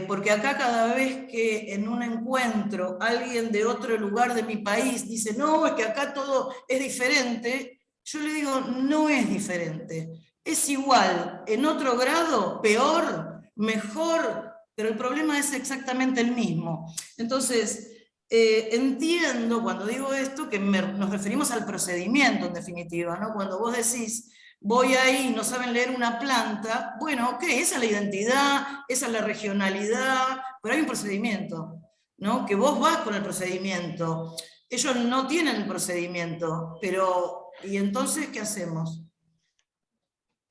porque acá cada vez que en un encuentro alguien de otro lugar de mi país dice, no, es que acá todo es diferente, yo le digo, no es diferente. Es igual, en otro grado, peor, mejor, pero el problema es exactamente el mismo. Entonces, entiendo cuando digo esto que nos referimos al procedimiento en definitiva, ¿no? Cuando vos decís, voy ahí, no saben leer una planta, bueno, ok, esa es la identidad, esa es la regionalidad, pero hay un procedimiento, ¿no? Que vos vas con el procedimiento. Ellos no tienen el procedimiento, pero ¿y entonces qué hacemos?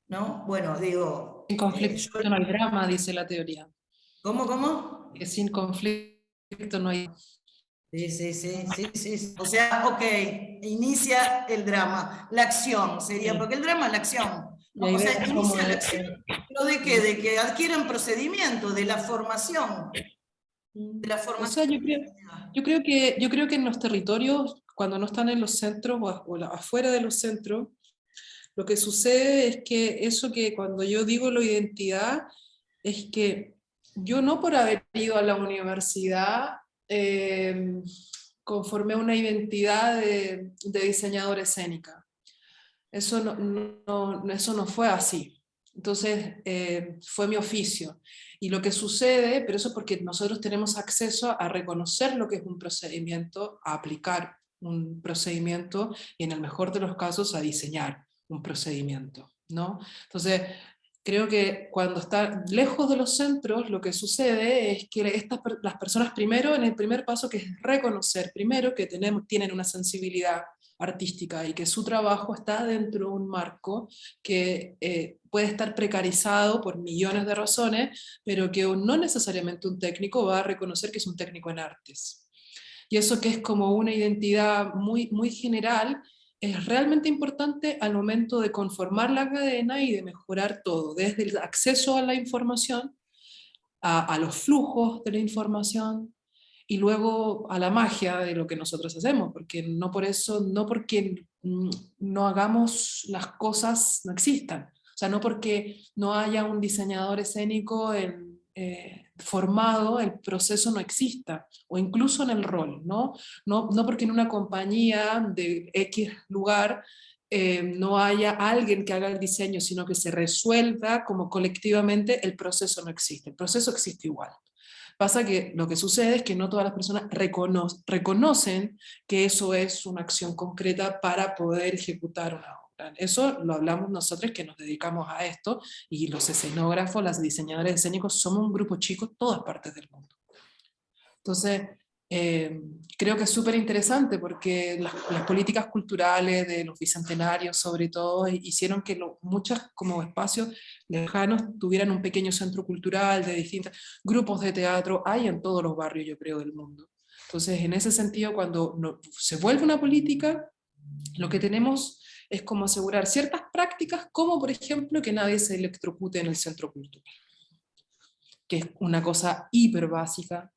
¿No? Bueno, digo... Sin conflicto no hay drama, dice la teoría. ¿Cómo? Que sin conflicto no hay... Sí. O sea, ok, inicia el drama, la acción sería, porque el drama es la acción. ¿No? O sea, inicia la acción, ¿pero de qué? De que adquieran procedimiento, de la formación. De la formación. O sea, yo creo que en los territorios, cuando no están en los centros o afuera de los centros, lo que sucede es que eso que cuando yo digo la identidad, es que yo no por haber ido a la universidad conformé una identidad de diseñadora escénica. Eso no fue así. Entonces fue mi oficio. Y lo que sucede, pero eso es porque nosotros tenemos acceso a reconocer lo que es un procedimiento, a aplicar un procedimiento y en el mejor de los casos a diseñar un procedimiento, ¿no? Entonces, creo que cuando está lejos de los centros, lo que sucede es que las personas primero, en el primer paso, que es reconocer primero que tienen una sensibilidad artística y que su trabajo está dentro de un marco que puede estar precarizado por millones de razones, pero que no necesariamente un técnico va a reconocer que es un técnico en artes. Y eso que es como una identidad muy, muy general, es realmente importante al momento de conformar la cadena y de mejorar todo, desde el acceso a la información, a los flujos de la información, y luego a la magia de lo que nosotros hacemos, porque no porque no hagamos las cosas, no existan. O sea, no porque no haya un diseñador escénico formado, el proceso no exista, o incluso en el rol, ¿no? No porque en una compañía de X lugar no haya alguien que haga el diseño, sino que se resuelva como colectivamente, el proceso no existe. El proceso existe igual. Pasa que lo que sucede es que no todas las personas reconocen que eso es una acción concreta para poder ejecutar una obra. Eso lo hablamos nosotros que nos dedicamos a esto, y los escenógrafos, las diseñadores escénicos, somos un grupo chico en todas partes del mundo. Entonces, creo que es súper interesante porque las políticas culturales de los bicentenarios, sobre todo, hicieron que muchos como espacios lejanos tuvieran un pequeño centro cultural de distintos grupos de teatro. Hay en todos los barrios, yo creo, del mundo. Entonces, en ese sentido, cuando se vuelve una política, lo que tenemos es como asegurar ciertas prácticas, como por ejemplo que nadie se electrocute en el centro cultural, que es una cosa hiper básica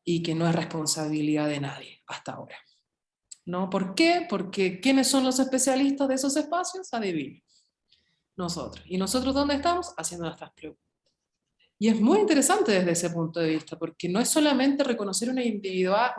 y que no es responsabilidad de nadie hasta ahora. ¿No? ¿Por qué? Porque ¿quiénes son los especialistas de esos espacios? Adivinen. Nosotros. ¿Y nosotros dónde estamos? Haciendo nuestras preguntas. Y es muy interesante desde ese punto de vista, porque no es solamente reconocer una identidad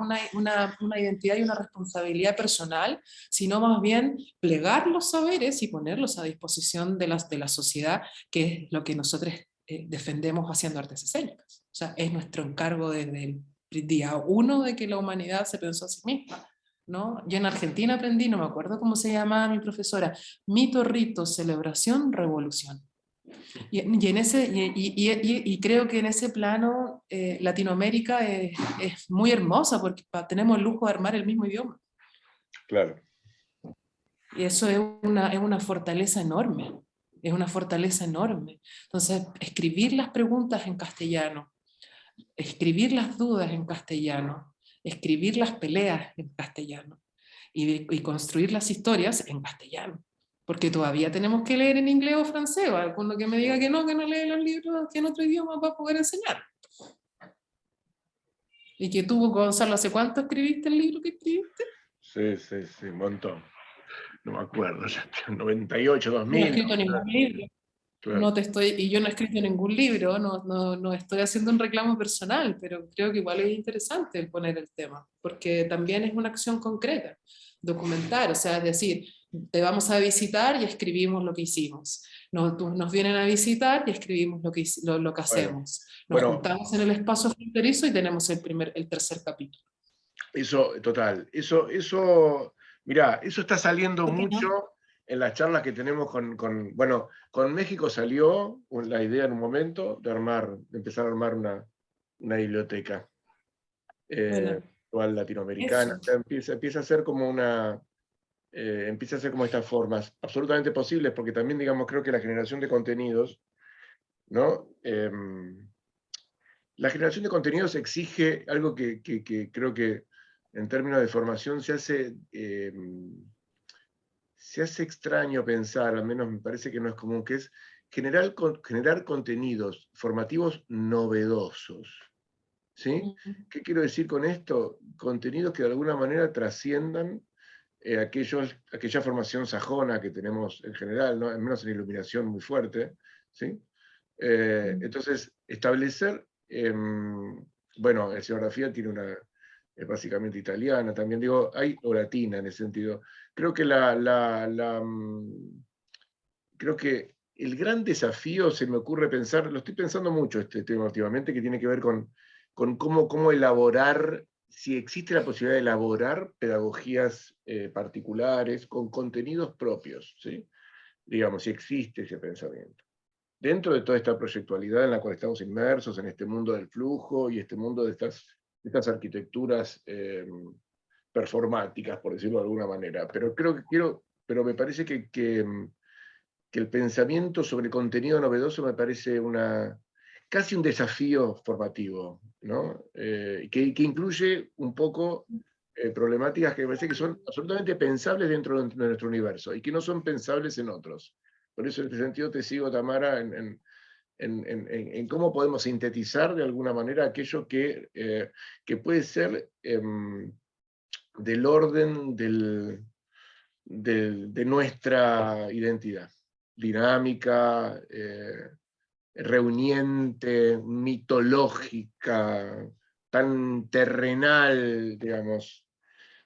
y una responsabilidad personal, sino más bien plegar los saberes y ponerlos a disposición de la sociedad, que es lo que nosotros defendemos haciendo artes escénicas. O sea, es nuestro encargo desde el día uno de que la humanidad se pensó a sí misma, ¿no? Yo en Argentina aprendí, no me acuerdo cómo se llamaba mi profesora, mito, rito, celebración, revolución. Y creo que en ese plano Latinoamérica es muy hermosa porque tenemos el lujo de armar el mismo idioma. Claro. Y eso es una fortaleza enorme, es una fortaleza enorme. Entonces, escribir las preguntas en castellano, escribir las dudas en castellano, escribir las peleas en castellano y construir las historias en castellano. Porque todavía tenemos que leer en inglés o francés, o alguno que me diga que no lee los libros que en otro idioma para poder enseñar. ¿Y que tú, Gonzalo, hace cuánto escribiste el libro que escribiste? Sí, un montón. No me acuerdo, ya, 98, No he 2000. escrito ningún libro. Claro. Y yo no he escrito ningún libro, no estoy haciendo un reclamo personal, pero creo que igual es interesante el poner el tema, porque también es una acción concreta, documentar, o sea, es decir, te vamos a visitar y escribimos lo que hicimos. Nos vienen a visitar y escribimos lo que hacemos. Nos juntamos en el espacio fronterizo y tenemos el tercer capítulo. Eso, total. Eso, mirá, eso está saliendo mucho en las charlas que tenemos bueno, con México salió la idea en un momento de empezar a armar una biblioteca igual latinoamericana. O sea, empieza a ser como empieza a ser como estas formas absolutamente posibles, porque también, digamos, creo que la generación de contenidos, ¿no? La generación de contenidos exige algo que creo que en términos de formación se hace extraño pensar, al menos me parece que no es común, que es generar contenidos formativos novedosos. ¿Sí? ¿Qué quiero decir con esto? Contenidos que de alguna manera trasciendan aquella formación sajona que tenemos en general, ¿no? Al menos en iluminación muy fuerte. ¿Sí? Entonces, establecer, bueno, la escenografía tiene es básicamente italiana, también digo, o latina en ese sentido. Creo que creo que el gran desafío, se me ocurre pensar, lo estoy pensando mucho este tema últimamente, que tiene que ver con cómo elaborar, si existe la posibilidad de elaborar pedagogías particulares con contenidos propios, ¿sí? Digamos, si existe ese pensamiento. Dentro de toda esta proyectualidad en la cual estamos inmersos, en este mundo del flujo y este mundo de estas arquitecturas performáticas, por decirlo de alguna manera. Pero pero me parece que el pensamiento sobre contenido novedoso me parece casi un desafío formativo, ¿no? Que incluye un poco problemáticas que me parece que son absolutamente pensables dentro de nuestro universo y que no son pensables en otros. Por eso, en este sentido, te sigo, Tamara, en cómo podemos sintetizar de alguna manera aquello que puede ser del orden de nuestra identidad. Dinámica, reuniente, mitológica, tan terrenal, digamos.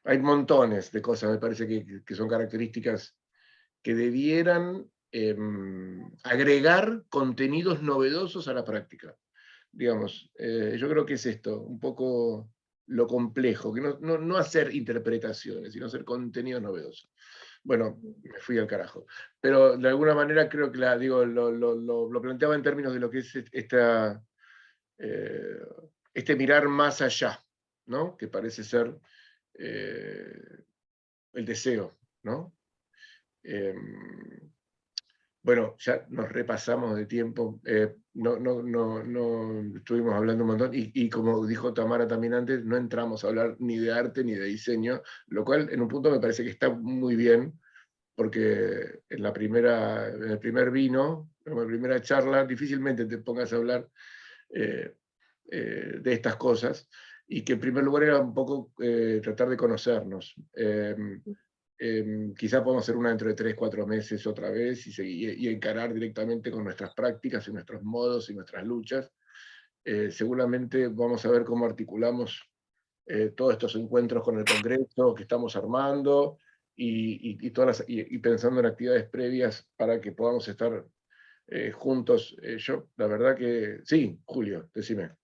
Hay montones de cosas, me parece que son características que debieran agregar contenidos novedosos a la práctica. Digamos, yo creo que es esto, un poco lo complejo, que no hacer interpretaciones, sino hacer contenidos novedosos. Bueno, me fui al carajo. Pero de alguna manera creo que lo planteaba en términos de lo que es este mirar más allá, ¿no? Que parece ser el deseo, ¿no? Bueno, ya nos repasamos de tiempo, no estuvimos hablando un montón, y como dijo Tamara también antes, no entramos a hablar ni de arte ni de diseño, lo cual en un punto me parece que está muy bien, porque en el primer vino, en la primera charla, difícilmente te pongas a hablar de estas cosas, y que en primer lugar era un poco tratar de conocernos. Quizá podemos hacer una dentro de 3, 4 meses otra vez y encarar directamente con nuestras prácticas y nuestros modos y nuestras luchas. Seguramente vamos a ver cómo articulamos todos estos encuentros con el Congreso que estamos armando y pensando en actividades previas para que podamos estar juntos. Yo, la verdad que... Sí, Julio, decime.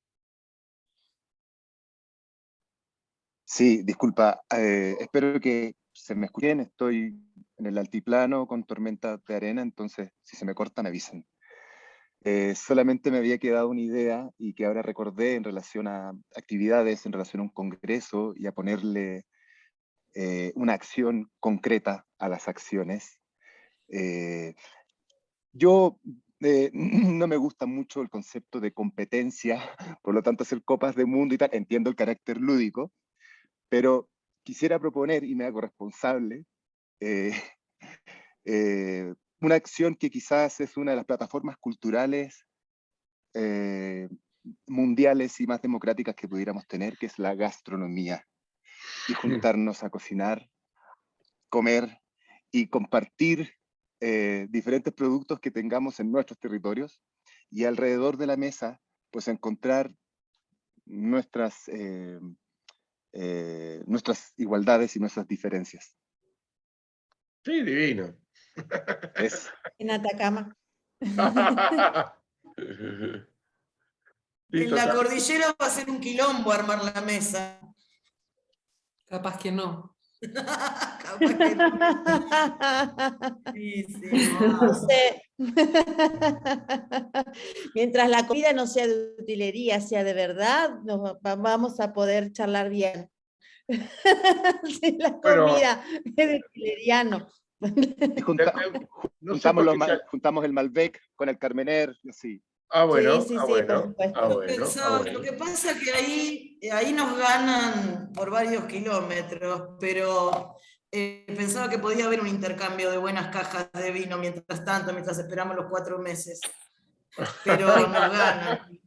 Sí, disculpa, espero que se me escuchen, estoy en el altiplano con tormentas de arena, entonces si se me cortan avisen. Solamente me había quedado una idea y que ahora recordé en relación a actividades, en relación a un congreso y a ponerle una acción concreta a las acciones. Yo no me gusta mucho el concepto de competencia, por lo tanto hacer copas de mundo y tal, entiendo el carácter lúdico, pero quisiera proponer, y me hago responsable, una acción que quizás es una de las plataformas culturales mundiales y más democráticas que pudiéramos tener, que es la gastronomía. Y juntarnos a cocinar, comer y compartir diferentes productos que tengamos en nuestros territorios, y alrededor de la mesa, pues encontrar nuestras igualdades y nuestras diferencias. Sí, divino. En Atacama. En la cordillera va a ser un quilombo armar la mesa. Capaz que no. Capaz que no. Sí, sí, No sé. Mientras la comida no sea de utilería, sea de verdad, vamos a poder charlar bien. Si la comida es de utileriano. Y juntamos el Malbec con el Carmener, y así. Bueno, sí, por supuesto. Lo que pasa es que ahí nos ganan por varios kilómetros, pero pensaba que podía haber un intercambio de buenas cajas de vino mientras tanto, mientras esperamos los 4 meses. Pero nos ganan.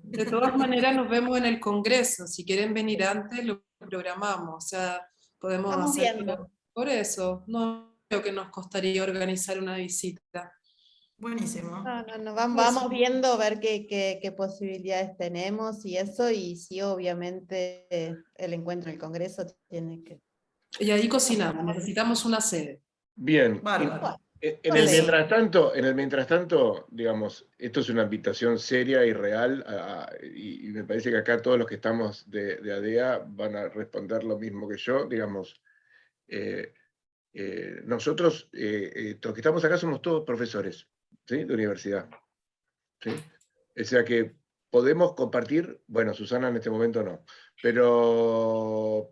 De todas maneras nos vemos en el Congreso. Si quieren venir antes, lo programamos. O sea, podemos hacerlo. Por eso, no creo que nos costaría organizar una visita. Buenísimo. No, vamos viendo a ver qué posibilidades tenemos y eso, y sí, obviamente el encuentro en el Congreso tiene que... Y ahí cocinamos, necesitamos una sede. Bien. Bárbaro. En el mientras tanto, digamos, esto es una invitación seria y real, y me parece que acá todos los que estamos de ADEA van a responder lo mismo que yo, digamos. Nosotros, los que estamos acá somos todos profesores, ¿sí? De universidad, ¿sí? O sea que podemos compartir, bueno, Susana en este momento no, pero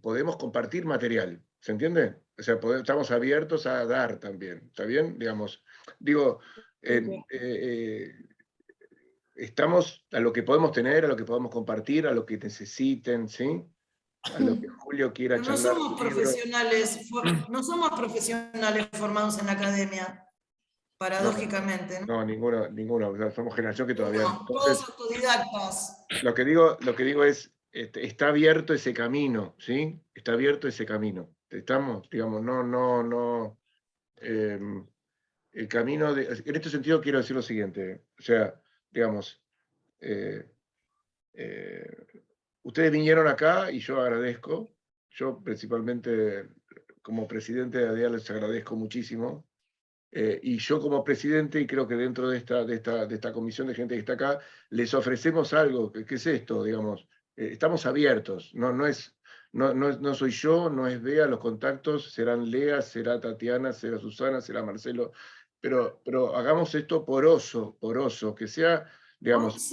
podemos compartir material, ¿se entiende? O sea, estamos abiertos a dar también, ¿está bien? Digamos, digo, estamos a lo que podemos tener, a lo que podemos compartir, a lo que necesiten, ¿sí? A lo que Julio quiera charlar. No somos profesionales formados en la academia, paradójicamente. No, ninguno, o sea, somos generación que todavía no. Todos autodidactas. Lo que digo es, está abierto ese camino, ¿sí? Está abierto ese camino. Estamos, digamos, el camino de... En este sentido quiero decir lo siguiente, o sea, digamos, ustedes vinieron acá y yo agradezco, yo principalmente como presidente de ADEA les agradezco muchísimo, y yo como presidente, y creo que dentro de esta comisión de gente que está acá, les ofrecemos algo, ¿qué es esto? Digamos, estamos abiertos, no soy yo, no es Bea, los contactos serán Lea, será Tatiana, será Susana, será Marcelo, pero hagamos esto poroso, que sea, digamos...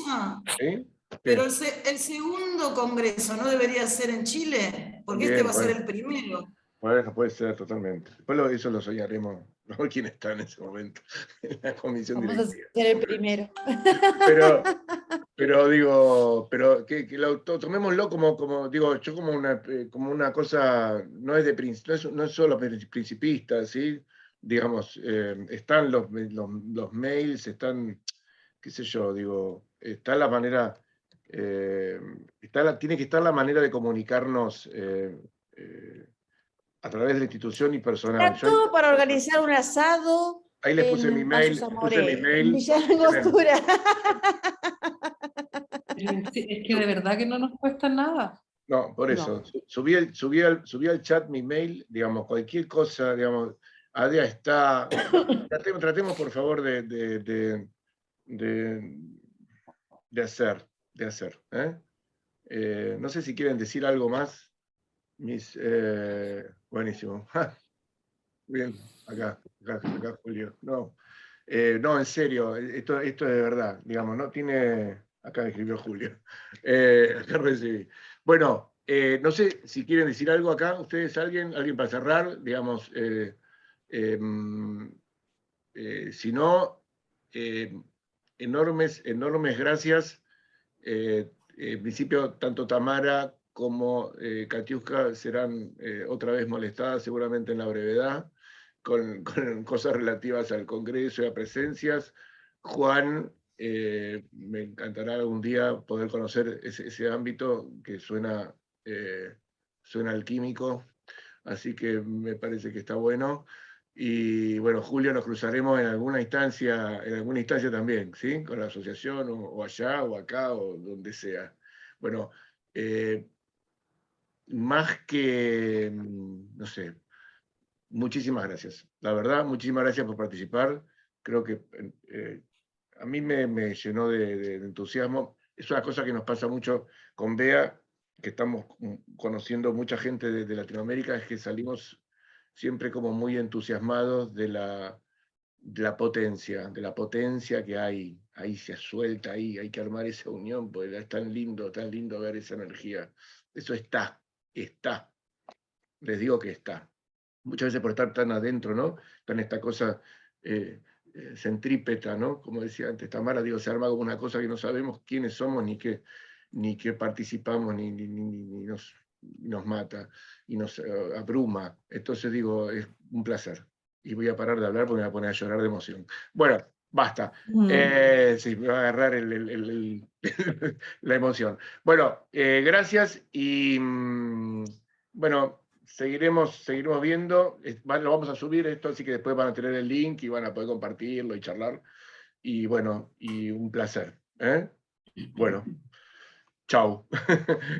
¿sí? Pero el segundo congreso no debería ser en Chile, porque Bien, va a ser el primero. Bueno, puede ser totalmente. Después eso lo soñaremos, no quién está en ese momento en la comisión directiva. Vamos a ser el primero. Pero digo, que tomémoslo como digo, yo como una cosa, no es solo principista, ¿sí? Digamos, están los mails, están, qué sé yo, digo, está la manera, tiene que estar la manera de comunicarnos a través de la institución y personal. Está todo para organizar un asado. Ahí les puse mi mail. Es que de verdad que no nos cuesta nada. No, por eso. No. Subí al chat mi mail, digamos, cualquier cosa, digamos, ADEA está. Tratemos por favor de hacer. No sé si quieren decir algo más. Buenísimo. Bien, acá Julio. No, en serio, esto es de verdad, digamos, no tiene... Acá escribió Julio. Acá recibí. Bueno, no sé si quieren decir algo acá, ustedes, alguien para cerrar, digamos, si no, enormes gracias. En principio, tanto Tamara como Katiuska serán otra vez molestadas seguramente en la brevedad con cosas relativas al Congreso y a presencias. Juan, me encantará algún día poder conocer ese ámbito que suena alquímico, así que me parece que está bueno. Y bueno, Julio, nos cruzaremos en alguna instancia también, ¿sí? Con la asociación, o allá, o acá, o donde sea. Bueno, más que, no sé, muchísimas gracias. La verdad, muchísimas gracias por participar. Creo que a mí me llenó de entusiasmo. Es una cosa que nos pasa mucho con Bea, que estamos conociendo mucha gente de Latinoamérica, es que salimos siempre como muy entusiasmados de la potencia que hay. Ahí se suelta, ahí hay que armar esa unión, porque es tan lindo ver esa energía. Eso está. Les digo que está. Muchas veces por estar tan adentro, ¿no? Tan esta cosa centrípeta, ¿no? Como decía antes Tamara, digo, se arma como una cosa que no sabemos quiénes somos, ni qué participamos, ni nos mata, y nos abruma. Entonces digo, es un placer. Y voy a parar de hablar porque me voy a poner a llorar de emoción. Bueno, basta. Sí, me va a agarrar la emoción. Bueno, gracias y bueno, seguiremos viendo. Lo vamos a subir esto, así que después van a tener el link y van a poder compartirlo y charlar. Y bueno, y un placer. Bueno, chau.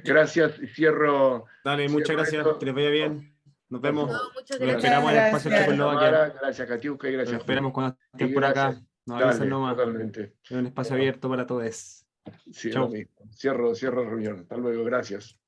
Gracias. Cierro. Dale, muchas gracias, esto. que les vaya bien. Nos vemos. No, muchas Los gracias. esperamos en el espacio de Gracias. Checoslovaquia. Gracias, Katiuska, y Los gracias, esperamos Julio. cuando estén por Gracias. acá. Nos avisan Dale, nomás. totalmente. Es un espacio abierto para todos. Sí, Chau. lo mismo. Cierro reunión. Hasta luego, gracias.